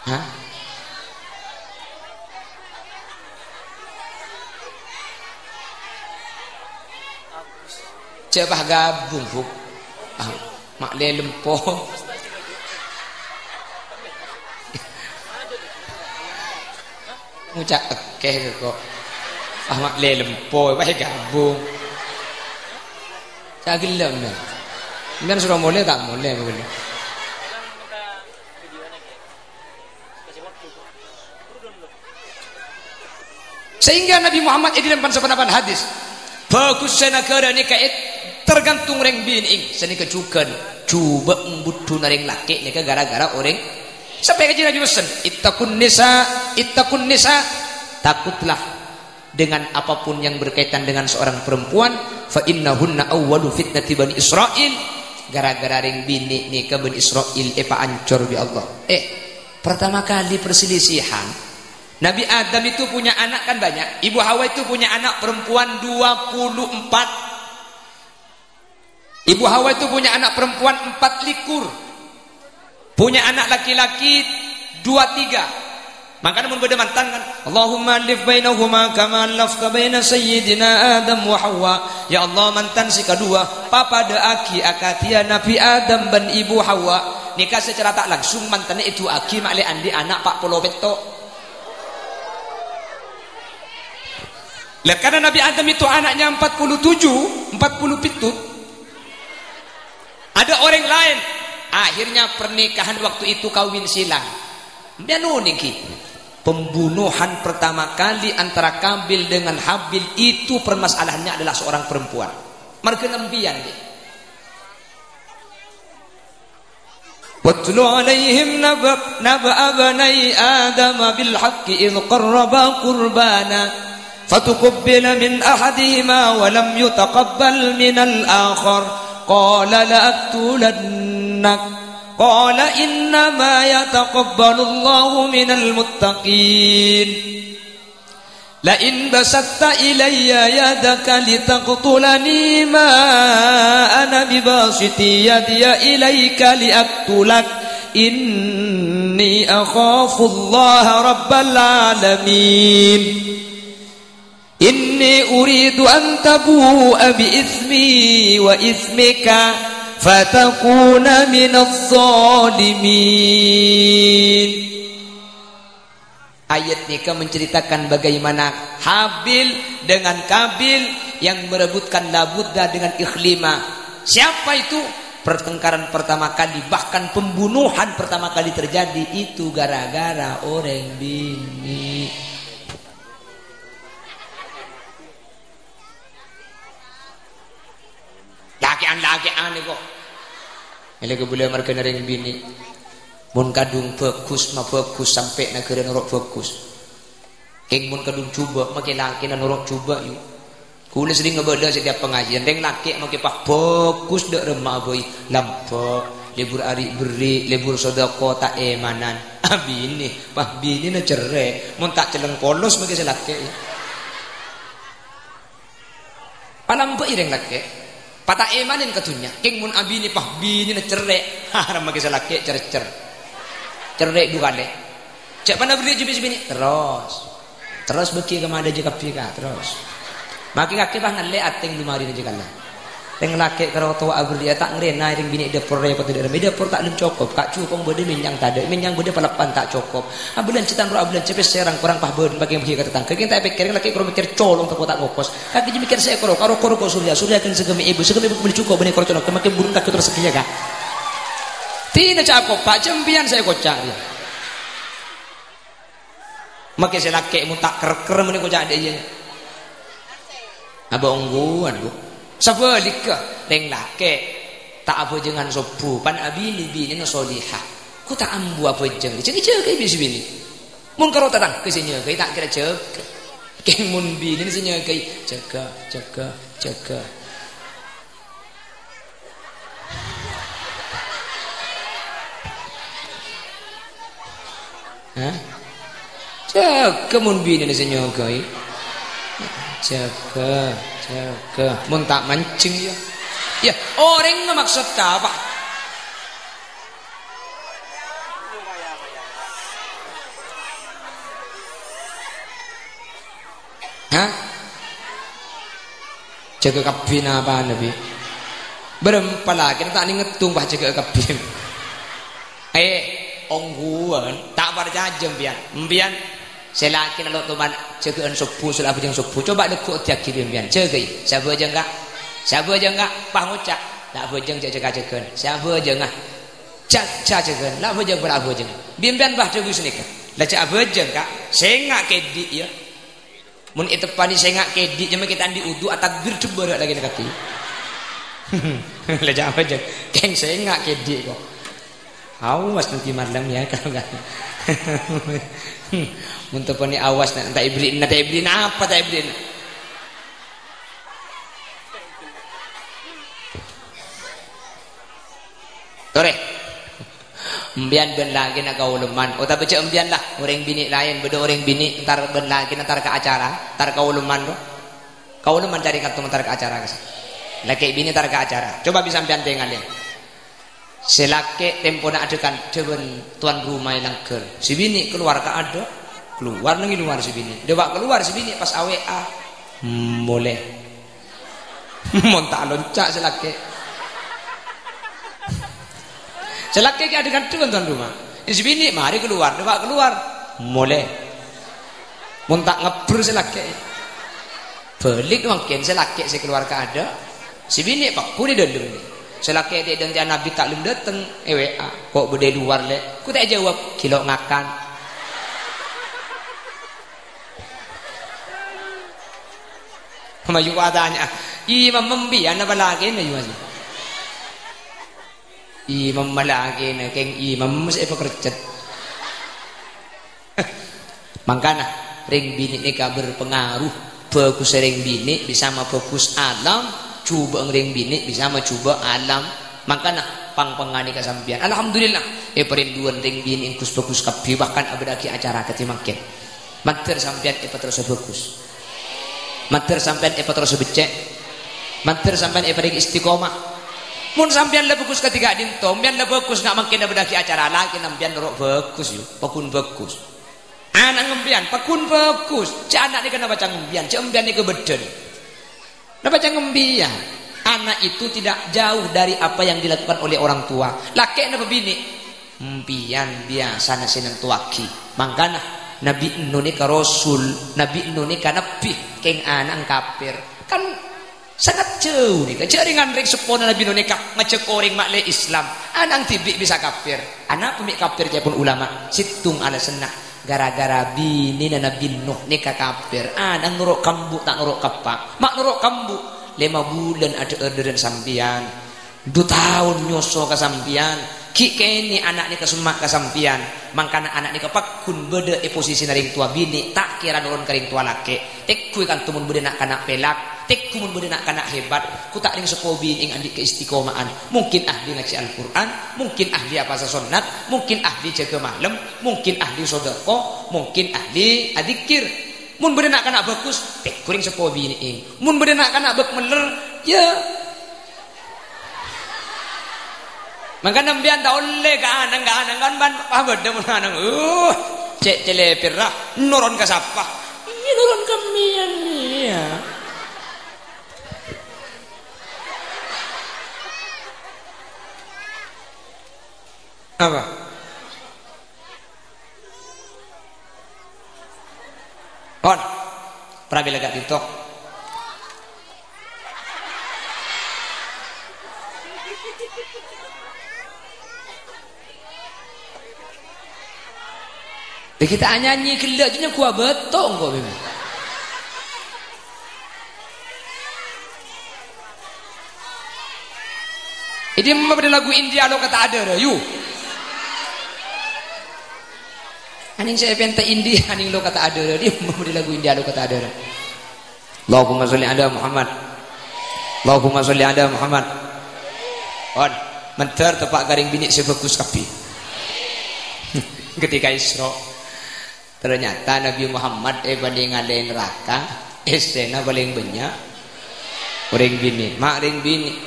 Hah? Coba gabung bu, mak le lempo. Ngucap ekeh kok. Mak le lempo, baik gabung. Cagelam ni. Mbiyen suruh mulai tak mulai begini. Sehingga Nabi Muhammad ini dalam pansapan hadis bagus senagara ni kait tergantung reng bining seni kejukan coba embudu nareng laki ni gara-gara orang sampai kaji Nabi pesan ittaqun nisa takutlah dengan apapun yang berkaitan dengan seorang perempuan fa innahunna awwalu fitnati bani Israil gara-gara reng bini ni ke bani Israil ancur bi Allah pertama kali perselisihan Nabi Adam itu punya anak kan banyak. Ibu Hawa itu punya anak perempuan 24. Ibu Hawa itu punya anak perempuan 24. Punya anak laki-laki 23. Maka namun beda mantan kan. Allahumma alif bainahuma kama alafta baina sayyidina Adam wa Hawa. Ya Allah mantan si kedua. Papa de aki akatia Nabi Adam dan Ibu Hawa. Nikah secara tak langsung mantannya itu aki makle andi anak Pak Polo Beto. Lah karena Nabi Adam itu anaknya 47 ada orang lain akhirnya pernikahan waktu itu kawin silang bianu niki pembunuhan pertama kali antara Kabil dengan Habil itu permasalahannya adalah seorang perempuan marga nembian dia watlu alaihim naba abanai Adam bil haqqi idh qarraba qurbana فتقبل من أحدهما ولم يتقبل من الآخر قال لأقتلنك قال إنما يتقبل الله من المتقين لئن بسطت إلي يدك لتقتلني ما أنا بباسط يدي إليك لأقتلك إني أخاف الله رب العالمين Inni uridu an tabu'a bi ismi wa ismika fatakuna minadh zalimin. Ayat ini menceritakan bagaimana Habil dengan Kabil yang merebutkan labudda dengan ikhlima. Siapa itu? Pertengkaran pertama kali, bahkan pembunuhan pertama kali terjadi itu gara-gara orang bini. Lakian kok. Ele ke boleh mereka nering bini. Mun kadung bagus mah bagus sampai negara norok bagus. Keng mun kadung coba makin laki na norok coba yuk. Kula sering ngebeda setiap pengajian reng laki makin pak bagus dak remah boy lampok libur ari beri libur sedekah tak emanan. Bini pah bini na cerai mun tak celeng polos makin selaki. Palampo ireng laki. Patah emanin katunya king mun abini pah bini na cerek haram magi salaki cercer cerek dua kali cak mana beri jubis bini terus beki kemana aja kapika terus maki kaki pah ngalle ateng lumari aja kala teng laki karo tua abri tak ngrena ring bini dapur repot tidak dapur tak lem cokop kak cukong bode minyang tade minyang bode palapan tak cokop abulan citan ro abulan cepes serang kurang pah bode bagi bagi kata tangke kita pikir laki karo mikir colong tak kotak ngokos kaki mikir saya karo surya kan segemi ibu beli cukup bani karo colong kemakin burung kaki terus sekinya kak tidak cakop pak jempian saya kocak ya makin saya laki mu tak ker meni kocak dia abang ungguan bu sebaliknya reng laki tak apa jangan sopu pan abini bini na solihah ku tak ambu apa jeng cek kayak bisi bini mun karo tatang kesenya kayak tak kira cek kayak mun bini kesenya kayak jaga hah jaga mun bini kesenya kayak jaga mun tak mancing ya orang nggak maksud apa hah jaga kabin apa nabi berempat lagi tak ngetung bah jaga kabin ongguan tak percaya mbian selaki kalau teman jagaan subuh sudah bujang subuh coba dekuk tiap kirim pian jagai siapa aja enggak pah ngucak lah bojeng cek-cek-cekan siapa bojeng ah cek-cek-cekan lah bojeng berapa bojeng bimbingan bah tegus nikah lah cek bojeng kak sengak kedik ya mun itu pani sengak kedik cuma kita andi udu takbir coba lagi nak kaki lah cek bojeng keng sengak kedik kok awas nanti malam ya kalau enggak untuk pani awas nanti ibrin apa tak ibrin Tore Embian ben lagi nak kauluman. Oh tapi cek embian lah. Orang bini lain, beda orang bini entar ben lagi entar ke acara, entar kauluman tu. Kauluman cari kartu entar ke acara kes. Laki bini entar ke acara. Coba bisa embian tengah dia. Selaki tempo nak adekan dewen tuan rumah yang ker. Si bini keluar ke ada, keluar nengi luar si bini. Dewa keluar si bini pas AWA. Boleh. Montak loncak selaki. Selaki adegan tuan rumah. Si bini mari keluar, dewa keluar. Boleh. Montak ngebur selaki. Balik mungkin selaki si keluar ke ada. Si bini pak kuni dalam ni. Selaki dia dan Nabi tak lem datang. WA. Kok berdai luar le? Ku tak jawab. Kilo ngakan. Maju katanya. Imam membian apa lagi ni masih? Imam malaki na keng imam masih pekerjaan. Makanya ring bini ni berpengaruh. Bagus ring bini bisa bagus alam. Cuba ring bini bisa coba alam. Makanya pang-pangani kasampian. Alhamdulillah. Perinduan ring bini ingkus bagus kapi bahkan abadaki acara ketimakin. Mater sampian terus bagus. Mater sampian terus becek. Mater sampian ring istiqomah. Mun sampean le bagus ketika dinto, sampean le bagus ngak mangkin bedaki acara lagi nampian rok bagus yo, pakun bagus. Anak ngembian pakun bagus. Cak anak ni kena baca ngembian, cak embian ni kebeden. Nah baca ngembian. Anak itu tidak jauh dari apa yang dilakukan oleh orang tua. Laki napa bini? Embian biasa nasinan tuaki. Mangkana Nabi Indonesia Rasul, Nabi Indonesia Nabi keng anak kafir. Kan sangat jauh nih, jaringan ring sepona Nabi Indonesia ngecek orang makle Islam, anang tibik bisa kafir, anak pemik kafir pun ulama, situng ala senah, gara-gara bini dan Nabi Nuh nikah kafir, anang nuruk kambu tak nuruk kapak, mak nuruk kambu, 5 bulan ada orderan sampian, 2 tahun nyoso ke sampian, ki kini anak ni kesemak ke sampian, mangkana anak ni kepakun beda posisi naring tua bini, tak kira nurun kering tua laki, tekku kan tumun beda nak kanak pelak. Tek kumun beri nak kanak hebat, ku tak ring sekobi ing andi keistiqomaan. Mungkin ahli ngaji Al-Quran, mungkin ahli apa sunat, mungkin ahli jaga malam, mungkin ahli sodako, mungkin ahli adikir. Mun beri nak kanak bagus, tek kuring sekobi ing. Mun beri nak kanak bek meler, ya. Maka nambian tak oleh ke anang kan ban pabeda mun anang. Cek celepir lah, nuron ke siapa? Ini nuron ke mian ya. Apa? On. Prabila gak TikTok. Kita nyanyi gelaknya gua betok kok memang. Ini memang lagu India lo kata ada yuk. Aning saya pentas India, aning lo kata ada dia mau di lagu India lo kata ada. Allahumma sholli ala Muhammad. Allahumma sholli ala Muhammad. On, mentar tepak garing bini sebagus kapi. Ketika Isra, ternyata Nabi Muhammad paling ada neraka, istana paling banyak. Orang bini, mak ring bini,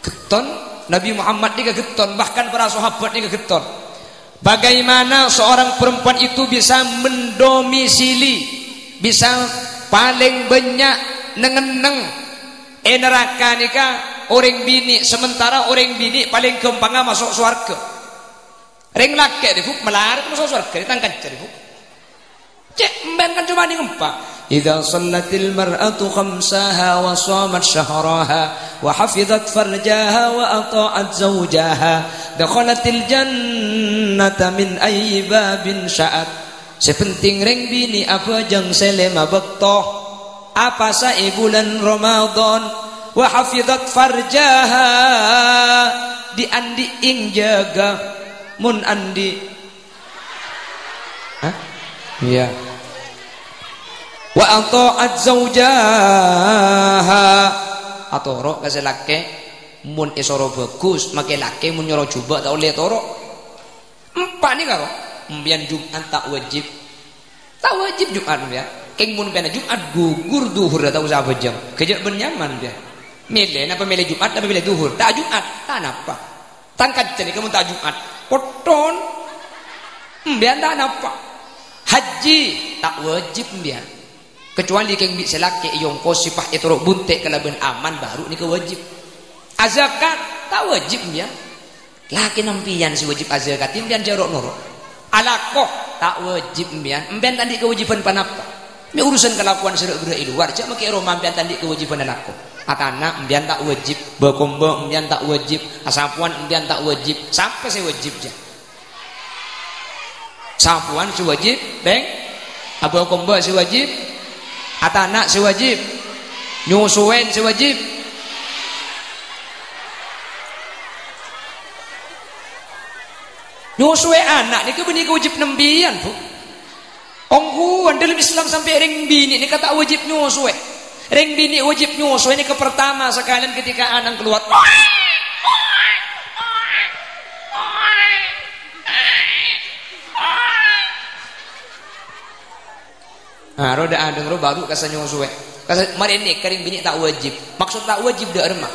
geton Nabi Muhammad ni geton, bahkan para sahabat ni geton. Bagaimana seorang perempuan itu bisa mendomisili, bisa paling banyak nengeneng neraka nikah orang bini, sementara orang bini paling gampang masuk surga. Ring laki difuk melarat masuk surga ditangkan difuk. Cek mben kan cuma ni ngempak. إذا صلت المرأة خمسها وصامت شهرها وحفظت فرجها وأطاعت زوجها دخلت الجنة من أي باب شاءت. Sepenting ring bini apa jeng selema bektoh apa sae bulan Ramadan wa hafizat farjaha di andi ing jaga mun andi iya wa ata'at zaujaha atoro kase lake mun isoro bagus make lake mun nyoro jubah tak oleh toro empat ni karo mbian Jumat tak wajib Jumat ya keng mun pena Jumat gugur duhur tak usah bejam kejak ben nyaman dia milih napa milih Jumat napa milih duhur tak Jumat tak napa tangkat jadi kamu tak Jumat koton mbian tak napa haji tak wajib mbian kecuali keng bi selake yong ko sipah etoro buntek kalaben aman baru ni kewajib azakat tak wajib mbian laki nampian si wajib azakat mbian jarok norok alakoh tak wajib mbian tadi kewajiban panapa ini urusan kelakuan serak gerak luar cak make romam mbian tadi kewajiban alakoh akana mbian tak wajib bekombo mbian tak wajib asapuan mbian tak wajib sampai saya wajib ja sapuan si wajib beng abu kombo si wajib atana si wajib nyusuin si wajib nyusuwe anak ni benih wajib nembian bu ongguan dalam Islam sampai ring bini ni kata wajib nyusuwe ring bini wajib nyusuwe ni ke pertama sekalian ketika anak keluar roda adeng ro baru kasa nyusuwe kasa mari ni kering bini tak wajib maksud tak wajib dak remah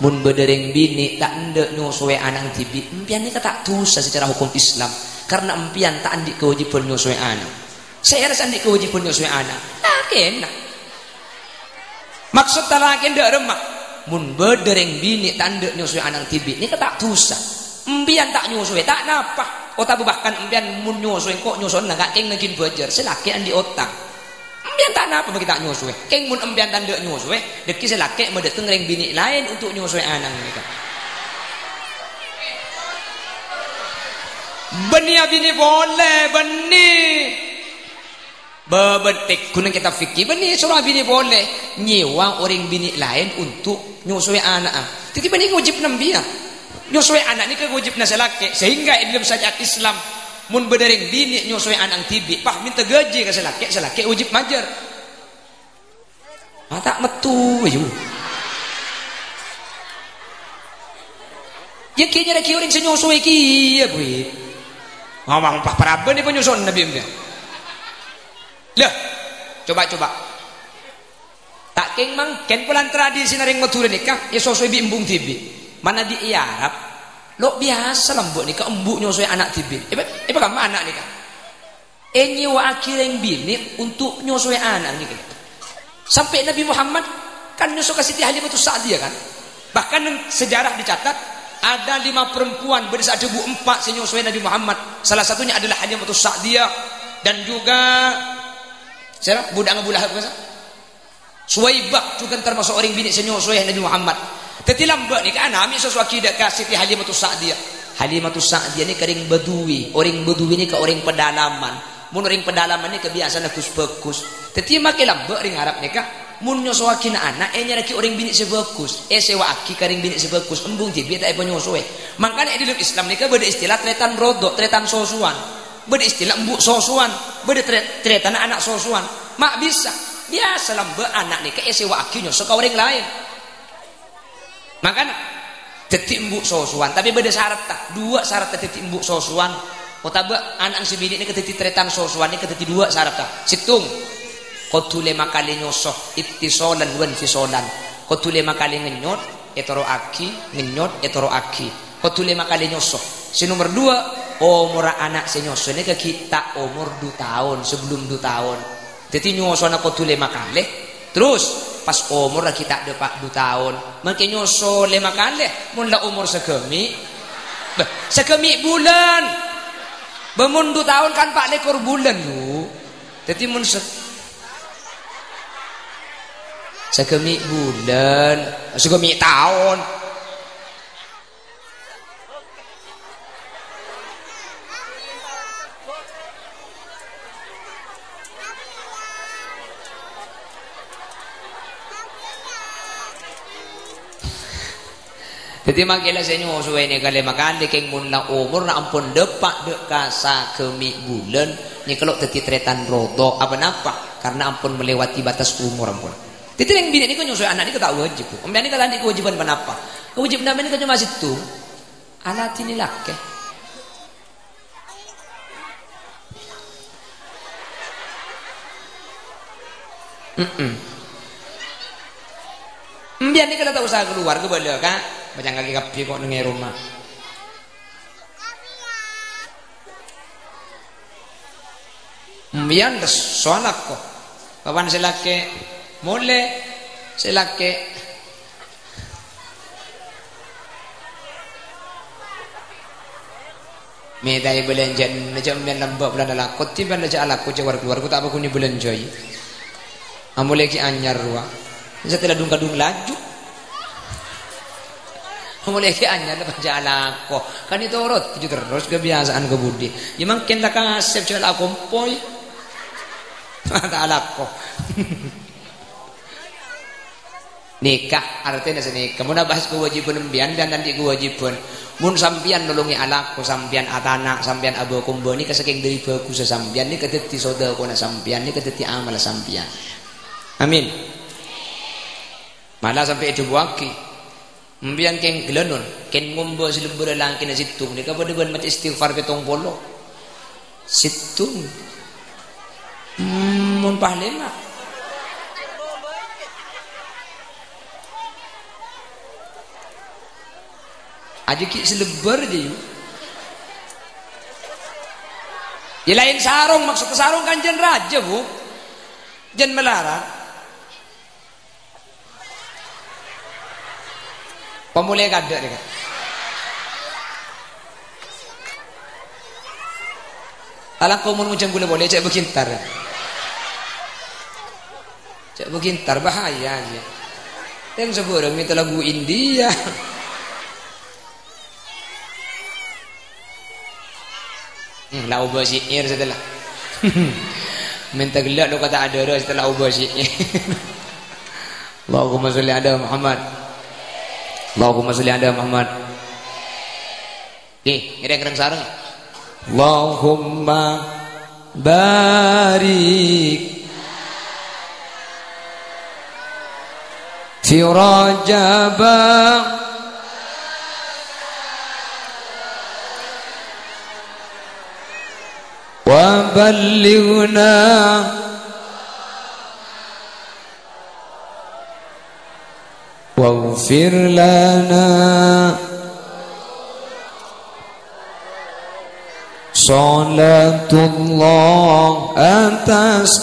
mun bedereng bini tak ndek nyusuwe anak tibi empian ni tak dosa secara hukum Islam karena empian tak andik kewajiban nyusuwe anak saya rasa andik kewajiban nyusuwe anak tak kena maksud tak lagi ndek remah mun bedereng bini tak ndek nyusuwe anak tibi ni tak dosa empian tak nyusuwe tak napa otak bahkan empian mun nyusuwe kok nyusuwe nak keng ngin bajar selaki andi otak empian tak napa bagi tak nyusuwe keng mun empian tak ndek nyusuwe deki selaki medeteng ring bini lain untuk nyusuwe anak mereka beni bini boleh beni bebetik kunang kita fikir beni surah bini boleh nyewa orang bini lain untuk nyusuwe anak jadi beni wajib nembian nyusuwe anak ni wajib naselaki sehingga dalam syariat Islam mun bedereng bini nyusuwe anak tibi pah minta gaji ke selaki wajib majar tak metu ayo ya kira kira orang senyusuwe kia bui ngomong pah paraben ni penyusun nabi dia lah coba tak keng mang ken pulang tradisi naring mature nikah ya susuwe bi embung tibi mana di Arab lo biasa lembut nikah embuk nyusuwe anak tibi iba kamu anak nikah nyewa akhirnya bini untuk nyusuwe anak nikah sampai Nabi Muhammad kan nyusu ke Siti Halimatus Sa'diyah kan bahkan sejarah dicatat ada 5 perempuan berdasar debu 4 senyusuwe Nabi Muhammad salah satunya adalah Halimatus Sa'diyah dan juga siapa budak Abu Lahab Suwaibah juga termasuk orang bini senyusuwe Nabi Muhammad tetilam mbak ni kan nami sesuatu akidah ka Siti Halimatus Sa'diyah ni kering badui orang badui ni ke orang pedalaman mun orang pedalaman ni kebiasaan bagus teti makelam mbak ring Arab nikah mun nyosoakin anak nyaraki orang bini sebagus sewa aki karing bini sebagus embung tibi tak apa nyosoe makanya di dalam Islam nikah beda istilah tretan rodok tretan sosuan beda istilah embuk sosuan beda tretan anak sosuan mak bisa biasa lah mbak anak nikah sewa aki nyosok ke orang lain makanya detik embuk sosuan tapi beda syarat tak 2 syarat detik embuk sosuan otabak anak si bini ni kedetik tretan sosuan ni kedetik 2 syarat tak situng kotule makali nyosoh ittisolan wan fisolan kotule makali ngenyot etoro aki kotule makali nyosoh si nomor 2 umur anak si nyosoh ni ke kita umur 2 tahun sebelum 2 tahun jadi nyosoh na kotule makali terus pas umur kita depak 2 tahun makin nyosoh 5 kali mula umur segemi bulan bemun 2 tahun kan 4 ekor bulan lu jadi mun Segemi bulan, segemi tahun. Jadi makilah saya nyusuai ini kali makan keng mun la umur na ampun depak dek kasa kemi bulan ni kalau teti tretan rodo apa napa karena ampun melewati batas umur ampun. Titi yang bini ni kau nyusuai anak ni kau tak wajib. Ombian ni kata ni kewajiban apa? Kewajiban apa ni kau cuma situ. Alat ini laki. Ombian ni kau tak usah keluar ke balik kan? Macam kaki kapi kok nengi rumah. Mbian soalak kok. Kapan selake mulai selake medai belanjan aja mbian lambak bulan ala kot tiban aja ala ko jawar keluar ko tak apa kuni belanjai. Amule ki anyar ruwa. Setelah dung-dung laju. Mulai ke anya lepas jalan aku kan itu urut itu terus kebiasaan ke budi ya makin tak kasep jalan aku poy tak alako nikah artinya senikah mau bahas kewajiban embian dan nanti kewajiban mun sampian nolongi alaku sampian atana sampian abu kumbo ni kesaking dari bagus sampian ni kedeti soda kona sampian ni kedeti amal sampian amin malah sampai itu buaki Mbian keng gelanon, keng ngombo silembur lang kena situng. Nika pada buat macam istighfar petong polo. Situng, mun pahlema. Aja ki silembur je. Ya lain sarung maksud sarung kan jen raja bu, jen melarat. Pemulai kada dia. Alang kau mau macam gula boleh cek begintar. Cek begintar bahaya aja. Yang seburung minta lagu India. Lau bersiir setelah. Minta gelak lo kata ada setelah ubah syiir. Allahumma sholli ala Muhammad. Allahumma sholli ala Muhammad. Ngereng-ngereng sareng. Allahumma barik fi Rajab wa ballighna waghfir lana salatullah atas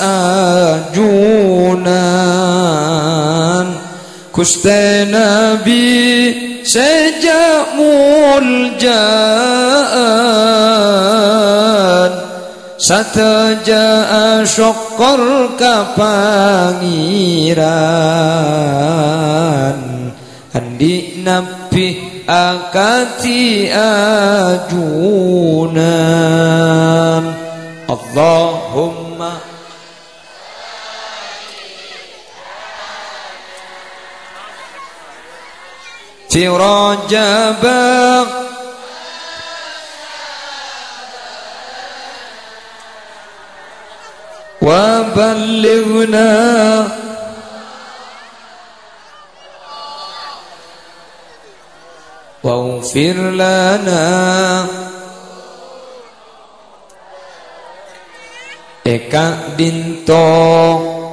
ajunan Gusti Nabi sejak muljaan sataja syukur kapangiran andi nabi akati ajunan Allahumma fi Rajab wa ballighna waghfir lana eka dinto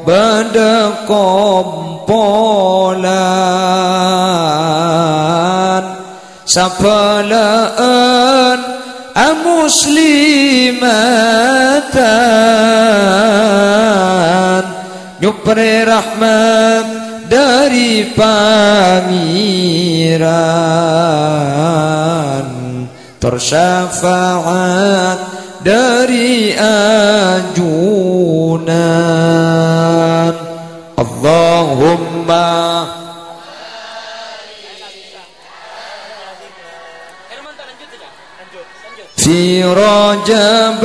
bada kompolan sapalaan amuslimatan nyupre rahmat dari pangeran tersyafaat dari ajunan Allahumma fi Rajab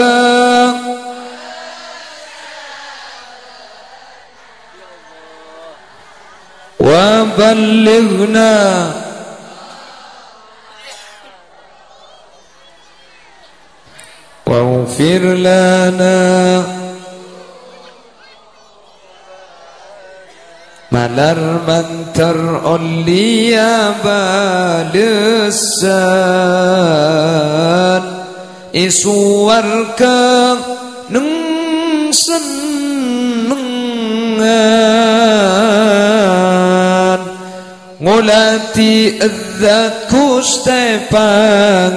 wa ballighna waghfir lana malar mantar olliya balesan isuwarka neng senengan ngolati adzat Gusti Pangeran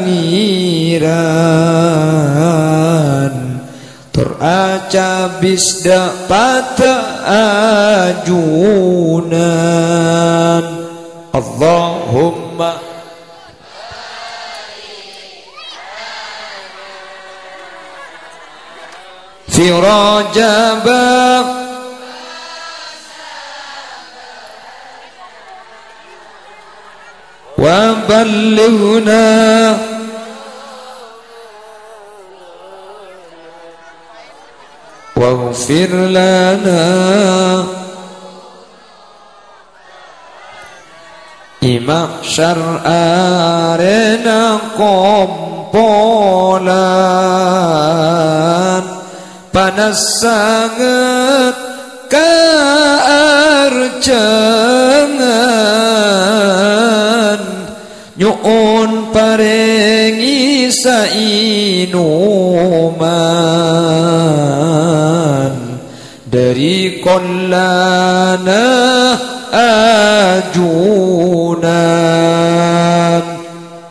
tur aca bisda pata ajunan Allahumma fi Rajab wa ballighna waghfir lana Imam syar'arena kompolan panas sangat kaarjangan nyuun parengi sainuman dari kollana ajunan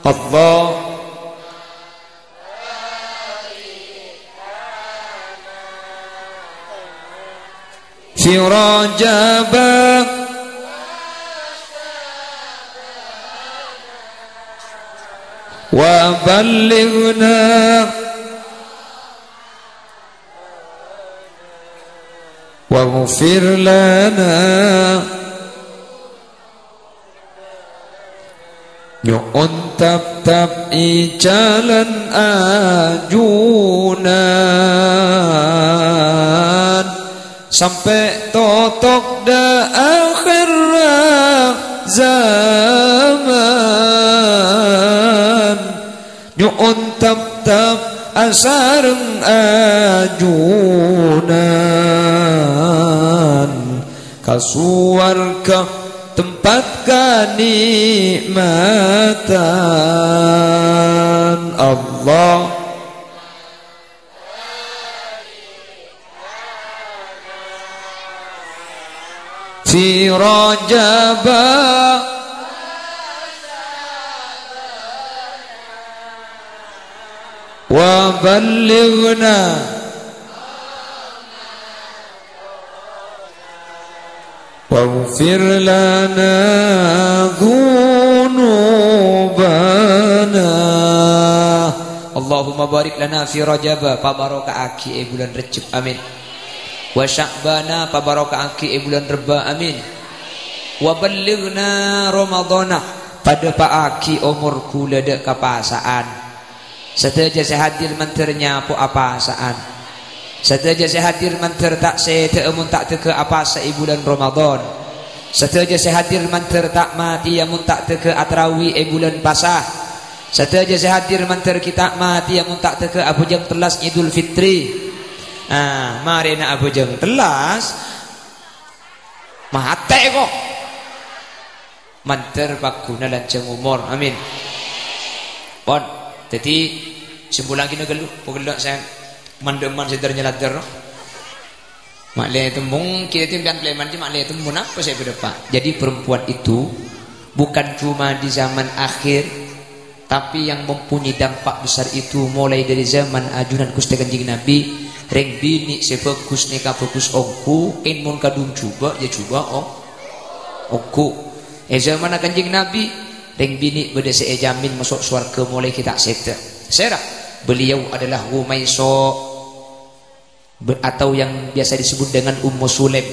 Allah fi Rajab wa ballighna waghfir lana nyuun tap ijalan ajunan sampai totok da akhir zaman nyuun tap asareng ajunan kasuwarka tempat kanikmatan Allah fi Rajab wa ballighna waghfir lana dhunubana Allahumma barik lana fi Rajab pabaraka aki bulan Rajab amin wa Sya'bana pabaraka aki bulan Reba amin wa ballighna Ramadana pada paaki umur kula dek kapasaan seteja sehadir menternya po apasaan seteja sehadir menter tak sete amun tak teke apasa bulan Ramadan seteja sehadir menter tak mati amun tak teke atrawi bulan pasah seteja sehadir menter kita mati amun tak teke abujang telas Idul Fitri mari nak abujang telas mate kok menter bakuna lanceng umur amin pon jadi sembulan kini gelu pokoknya saya mandeman sedernya ladder makle itu mungkin itu pian pleman di makle itu mun apa saya berdepak jadi perempuan itu bukan cuma di zaman akhir tapi yang mempunyai dampak besar itu mulai dari zaman ajunan Gusti Kanjeng Nabi reng bini sebagus nikah bagus ongku in mun kadung coba ya coba ongku zaman Kanjeng Nabi reng bini beda sejamin masuk surga mulai kita sekte serah beliau adalah Umayso atau yang biasa disebut dengan Ummu Sulaim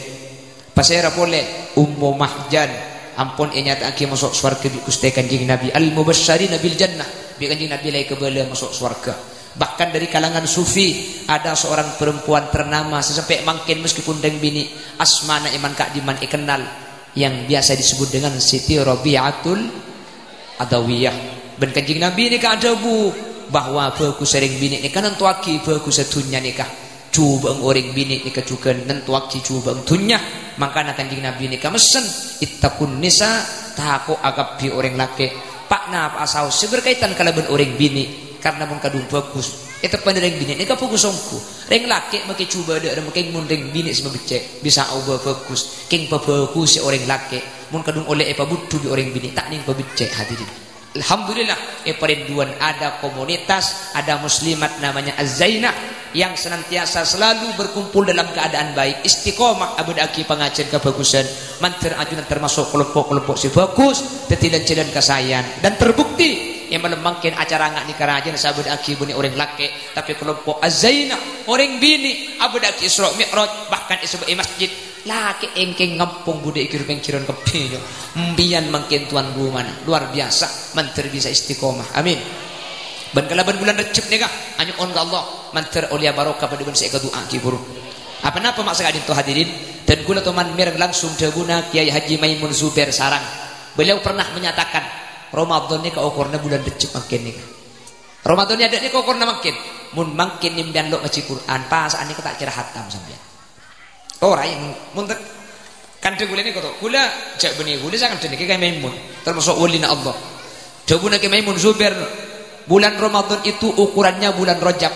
pasera boleh Ummu Mahjan ampun nyatake masuk swarga bi Gusti Kanjeng Nabi al-mubasysyirin bil jannah bi Kanjeng Nabi lai kebala masuk swarga. Bahkan dari kalangan sufi ada seorang perempuan ternama sesampai mangkin meskipun deng bini asmana iman kak diman ikenal yang biasa disebut dengan Siti Rabi'atul Adawiyah. Ben Kanjeng Nabi nikah ada bu bahwa bagus sering bini nikah nentuaki bagus setunya nikah coba orang bini nikah juga nentuaki coba tunya makanya Kanjeng Nabi nikah mesen ittaqun nisa tahaku agap bi orang laki pak napa asau seberkaitan kalaban orang bini karena mun kadung bagus itu pandang bini nikah bagus songku reng laki makai coba ada makai mun reng bini semua becek bisa ubah bagus king bagus si orang laki mun kadung oleh apa butuh bi orang bini tak ning becek hadirin. Alhamdulillah perinduan ada komunitas ada muslimat namanya Az-Zainah yang senantiasa selalu berkumpul dalam keadaan baik istiqomah abadaki pengajian kebagusan manter ajunan termasuk kelompok-kelompok si bagus tetilan cedan kasayan dan terbukti yang melembangkan acara ngak nikah rajan sahabat aki buni orang laki tapi kelompok Az-Zainah orang bini abadaki Isra Mi'raj bahkan sebagai masjid laki engkeng ngempung bude ikir pengkiran kepinyo mbian mangkin tuan rumah luar biasa manter bisa istiqomah amin ban kalaban bulan Recep nikah anyuk on ke Allah manter ulia barokah pada ban saya doa ki buru apa maksa kadin to hadirin dan kula to man mireng langsung daguna Kiai Haji Maimun Zubair sarang beliau pernah menyatakan Ramadan ni kaukurna bulan Recep mangkin nikah Ramadan ni ada ni kaukurna mangkin mun mangkin nimdan lo ngaji Quran pas ani tak kira hatam sampean orang yang muntek kandeng gula ni kata gula cak benih gula sangat jenis kayak Maimun termasuk walina Allah jawabnya kayak Maimun Zubair bulan Ramadan itu ukurannya bulan Rajab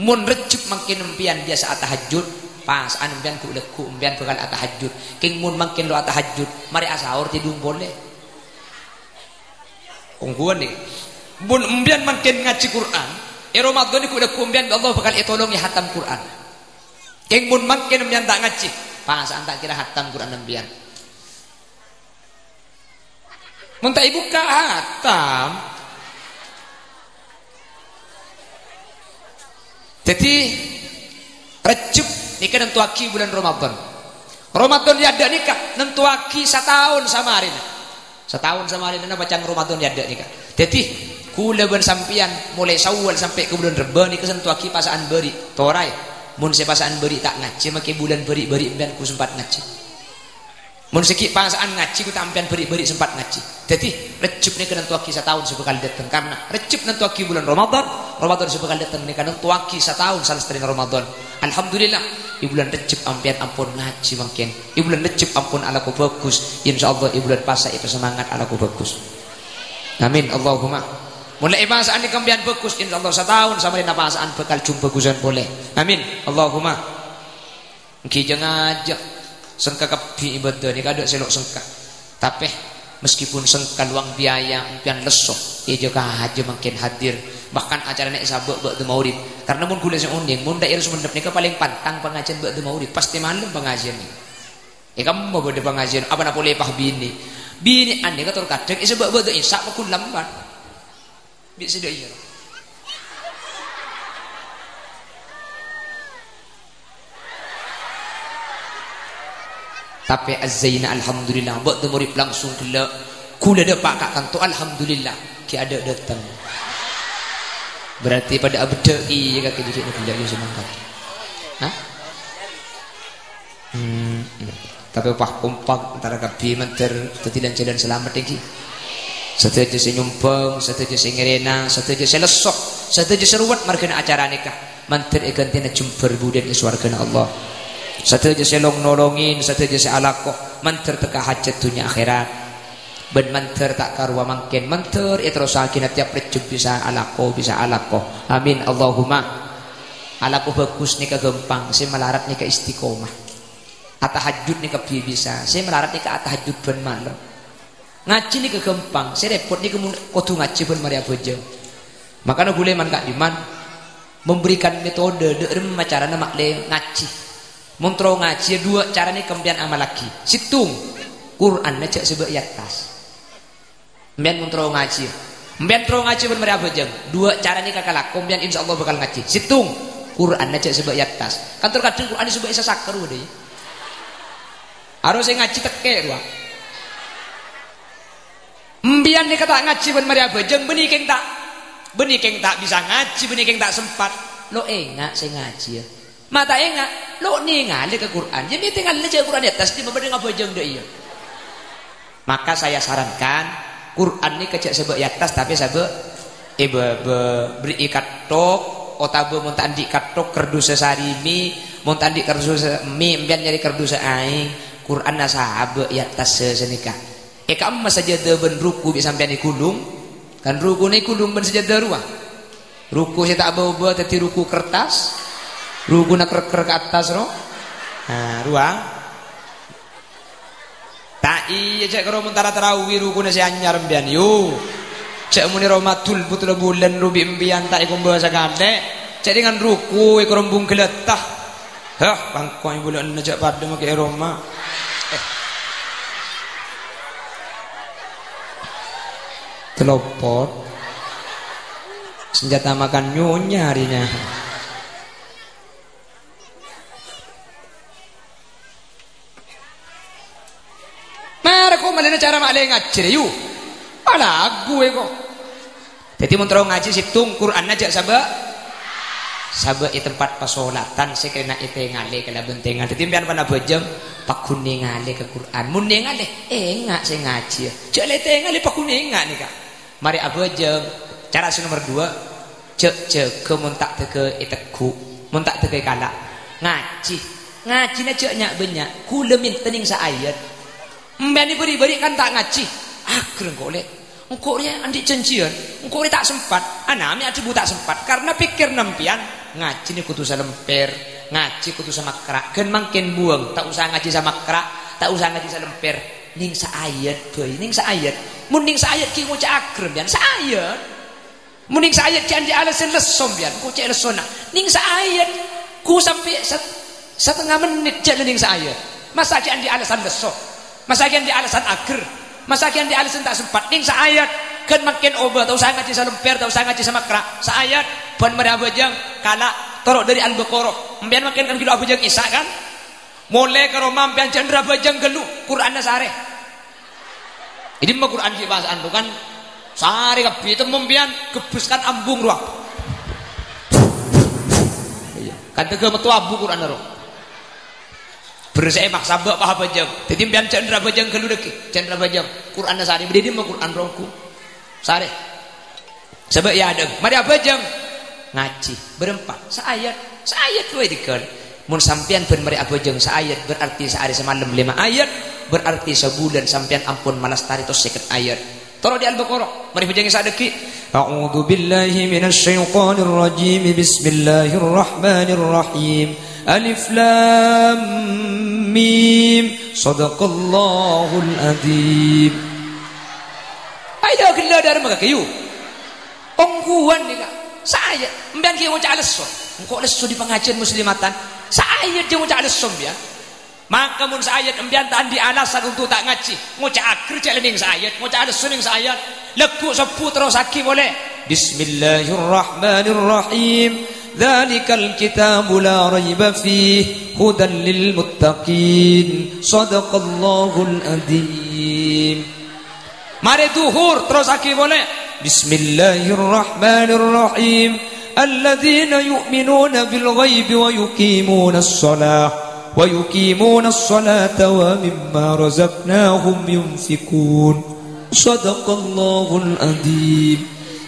mun Recep makin empian biasa tahajud pas an empian ku leku empian bekal tahajud king mun makin lo tahajud mari asahur tidung boleh ungguan nih mun empian makin ngaji Quran Ramadan ku leku empian Allah bekal etolongi hatam Quran keng mun makin embian tak ngaji pas tak kira hatam Quran embian mun tak ibu ka hatam jadi Recep nikah nentuaki bulan Ramadan ya ada nikah nentuaki setahun sama hari bacang Ramadan ya ada nikah jadi kula bersampian mulai Syawal sampai ke bulan Reba nikah nentuaki pasaan beri torai mun sepasaan beri tak ngaji make bulan beri empian ku sempat ngaji mun seki pasaan ngaji ku tak empian beri sempat ngaji jadi Recep ni kena tuaki setahun sebekal datang karena Recep nentuaki bulan Ramadan sebekal datang ni kena tuaki setahun salestrin Ramadan alhamdulillah di bulan Recep empian ampun ngaji mungkin di bulan Recep ampun alaku bagus insyaallah di bulan puasa itu semangat alaku bagus amin Allahumma mulai pasaan ni kambian bagus insyaallah setahun sama dengan pasaan bekal jumpa bagusan boleh amin Allahumma ki jangan aja sengka kepi ibadah ni kada selok sengka tapi meskipun sengka luang biaya impian lesok ia juga aja makin hadir bahkan acara nek sabuk bak de maurib karena mun kula sing unding mun daerah Sumendep nika paling pantang pengajian bak de maurib pasti malam pengajian ni kamu mau bade pengajian apa nak boleh pah bini ande kator kadek isa bak de isa pun lambat bisa dia tapi Az-Zainah alhamdulillah buat temurip langsung kula dapat kak kanto alhamdulillah ki ada datang berarti pada abdai ya kak jadi nak jadi semangat tapi pah kompak antara kabi menter tetilan jalan selamat tinggi satu aja saya nyumbang, satu aja saya ngerena, satu aja saya lesok, satu aja saya ruwet margana acara nikah. Mantir gantian jumper budan di swarga Allah. Satu aja saya nolongin, satu aja saya alakoh. Mantir teka hajat dunia akhirat. Ben mantir tak karwa mangkin, mantir terus akhirnya tiap Recep bisa alakoh. Amin Allahumma. Alakoh bagus nikah gampang, saya melarat nikah istiqomah. Atahajud nikah bisa, saya melarat nikah atahajud ben malam. Ngaji ni kegempang, saya repot ni kudu ngaji pun mari aja. Makanya boleh man kak diman memberikan metode derem cara nama le ngaji. Montro ngaji dua cara ni kemudian amal lagi. Situng Quran aja sebab atas. Kemudian montro ngaji. Kemudian tro ngaji pun mari aja. Dua cara ni kakak laku, kemudian insya Allah bakal ngaji. Situng Quran aja sebab atas. Kantor kadang Quran sebab isa sakar udah. Harus ngaji teke ruang. Mbian nih kata ngaji ben mari abejeng benikeng tak bisa ngaji, benikeng tak sempat. Lo engak saya ngaji ya. Mata engak, lo ningali ke Quran. Jadi tinggal aja Quran di atas di memberi ngabejeng deh iya. Maka saya sarankan Quran ini kecek sebab di atas tapi sebab beri ikat tok, otabe mun tak andi katok kerdus sesarimi, mun tak andi kerdus mi mbian nyari kerdus aing. Quran nasahabe di atas sesenika. Kamu sajadah ben ruku bisa sampai ni kulung kan ruku ni kulung ben sajadah ruang ruku saya tak bawa tadi ruku kertas ruku nak ker ke atas roh ruang tak iya cek kalau mentara terawih ruku nasi anyar mbian yo cek muni romatul putul bulan rubi mbian tak ikut bahasa gade cek dengan ruku ikut rombung geletah bangkoi bulan najak pada makai Roma telopot senjata makan nyonya harinya mari kok malena cara maleng ngaji yuk ala gue kok jadi mun terus ngaji situng Quran aja sabak di tempat pasolatan sekena ite ngale kala bentengan jadi pian pana bejeng pakune ngale ke Quran mun ngale engak saya ngaji cek lete ngale pakune engak nih kak mari abejeng cara nomor 2 cek ke mun tak teke iteku mun tak teke kala ngaji na cek nyak banyak kula minta ning sa ayat mbani beri kan tak ngaji akreng kok lek engko dia andi cencian engko tak sempat anami ati tak sempat karena pikir nempian ngaji ni kudu salemper ngaji kudu sama kerak kan makin buang tak usah ngaji sama kerak tak usah ngaji salemper ning sa ayat boy ning sa ayat mun ning sa ayat ki ngoce akrem yan sa ayat mun ning sa ayat ki andi alasan lesom yan ngoce lesona ning sa ayat ku sampai setengah menit jalan ning sa ayat masa ki andi alasan lesom masa ki andi alasan aker masa ki andi alasan tak sempat ning sa ayat kan makin obat tak usah ngaji salemper tak usah ngaji sama kerak sa ayat ban mari abajang kala torok dari Al-Baqarah mbian makin kan kilo abajang Isa kan mulai karo mampian cendera bajang gelu Quran sare ini mah Quran ki bahasaan bukan sare kabeh itu mampian gebuskan ambung ruang kan tege metu abu Quran ro bersih maksa mbak paham bajang jadi mbian cendera bajang gelu deki cendera bajang Quran sare bedi mah Quran rongku sare sebab ya ada mari abajang ngaji berempat seayat dua dikal mun sampean ben mari abajeng seayat berarti sehari semalam 5 ayat berarti sebulan sampean ampun malas tari tos 50 ayat toro di Al-Baqarah mari bajeng sadeki a'udzu billahi minasy syaithanir rajim bismillahirrahmanirrahim alif lam mim sadaqallahul adzim ayo gila dari maka kayu ongguan nih kak saya mbian ki ngucap leso engko leso di pengajian muslimatan saya dia ngucap leso mbian maka mun saya mbian tak andi alasan untuk tak ngaji ngucap akhir cek ning saya ngucap leso ning saya leku sepu terus aki boleh bismillahirrahmanirrahim dzalikal kitabu la raiba fihi hudan lil muttaqin sadaqallahul adzim mari duhur terus aki boleh bismillahirrahmanirrahim alladzina yu'minuna bil ghaibi wa yuqimuna as-salata wa mimma razaqnahum yunfikun sadaqallahul adzim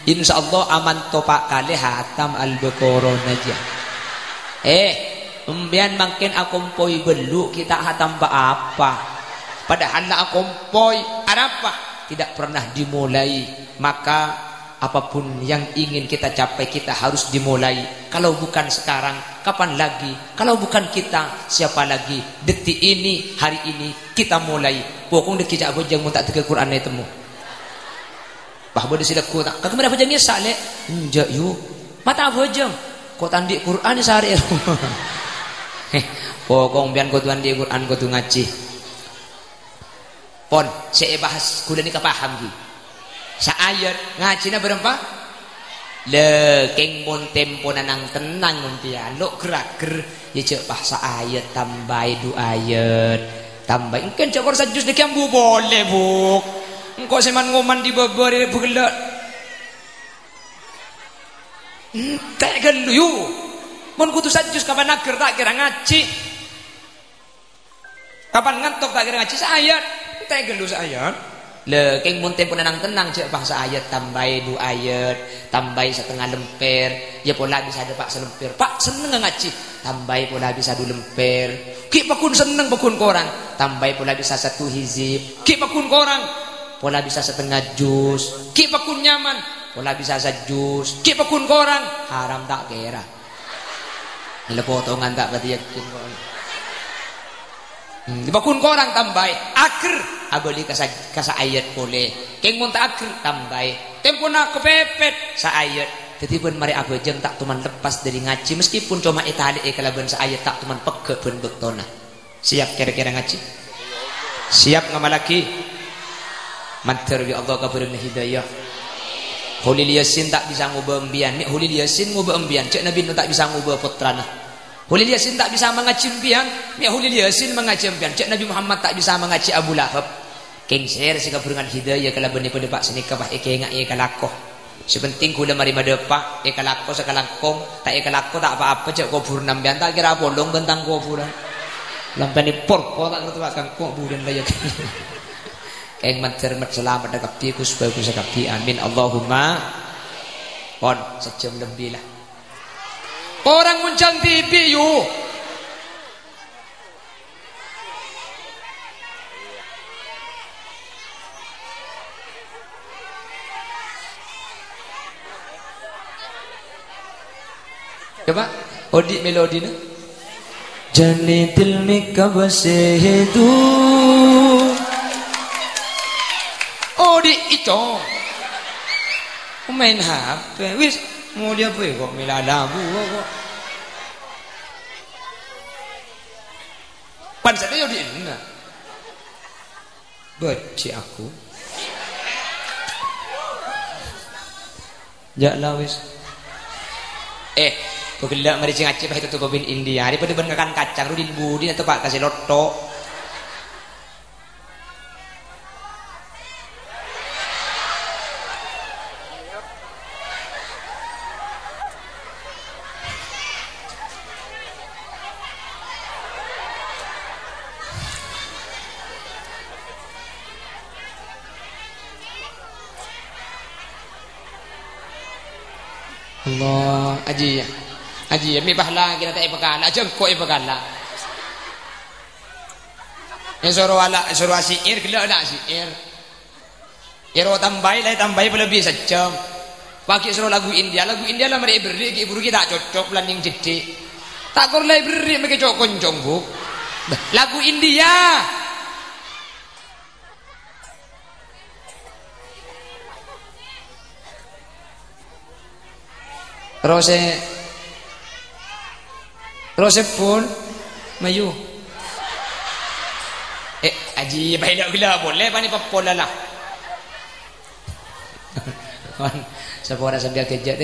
insyaallah aman topak kali hatam Al-Baqarah naja mbian makin akompoi belu kita hatam apa padahal akompoi apa tidak pernah dimulai maka apapun yang ingin kita capai kita harus dimulai kalau bukan sekarang kapan lagi kalau bukan kita siapa lagi detik ini hari ini kita mulai pokong dek kijak bojang mun tak tege Quran temu bah bode silaku tak kemana bojangnya sale enjak yu mata bojang kok tandik Quran sehari pokong bian kau tuan di Quran kau tu ngaji pon saya bahas kula ni kapaham ki sa ayat ngajina berapa le keng mon tempo nanang tenang mun pian lo gerak-ger ya cek bahasa ayat tambah 2 ayat tambah engken cakor sajus dek yang bu boleh bu engkau seman ngoman di babari begelak tak gelu yu mun kudu sajus kapan akhir tak kira ngaji kapan ngantuk tak kira ngaji sayat tak gelu sayat le keng mun tempo tenang cek bangsa ayat tambahi 2 ayat tambahi setengah lemper ya pola bisa ada pak selemper pak seneng ngaji tambahi pola bisa 2 lemper ki pakun seneng pakun korang tambahi pola bisa 1 hizib ki pakun korang pola bisa setengah juz ki pakun nyaman pola bisa 1 juz ki pakun korang haram tak kira le potongan tak berarti yakin kok bakun korang tambahi akhir abali kasa ayat boleh keng mun tak akhir tambahi tempo nak kepepet sa ayat jadi pun mari aku jeng tak tuman lepas dari ngaji meskipun cuma itali kalaban sa ayat tak tuman peke pun bektona siap kira-kira ngaji siap ngamalaki mantar bi Allah kabarin hidayah Hulil Yasin tak bisa ngubah embian ni Hulil Yasin ngubah embian cek Nabi tak bisa ngubah putrana Hulil Yasin tak bisa mengaji impian, ya Hulil Yasin mengaji impian. Cek Nabi Muhammad tak bisa mengaji Abu Lahab. Keng share sika berengan hidayah kala bani pada pak seni kabah eke ngak eka lakoh. Sepenting kula mari madepak eka lakoh sakalangkong, tak eka lakoh tak apa-apa cek kubur nambian tak kira bolong bentang kuburan. Lampani porko tak ngerti kang kuburan layak. Keng mat selamat dekati ku supaya ku sakati amin Allahumma. Pon sejam lebih lah. Orang muncang TV yuk coba odik melodi na janitil mikabasedu odik itu main HP wis mau dia apa kok milalabu kok pan saya yo diinna baci aku jak lawis kegelak mari sing aceh itu bobin India daripada bengakan kacang rudin budin atau pak kasih lotok Allah aji mi bahla kita tak ipakala jengko ipakala suruh asiir gila nak asiir iro tambahi lebih sejam pakai suruh lagu India lah mari beri ibu kita cocok landing jadi tak kor lai beri mereka cocok koncong bu lagu India Rose pun mayu aji baik gila boleh pani papola lah. Kan, sebuah sambil kerja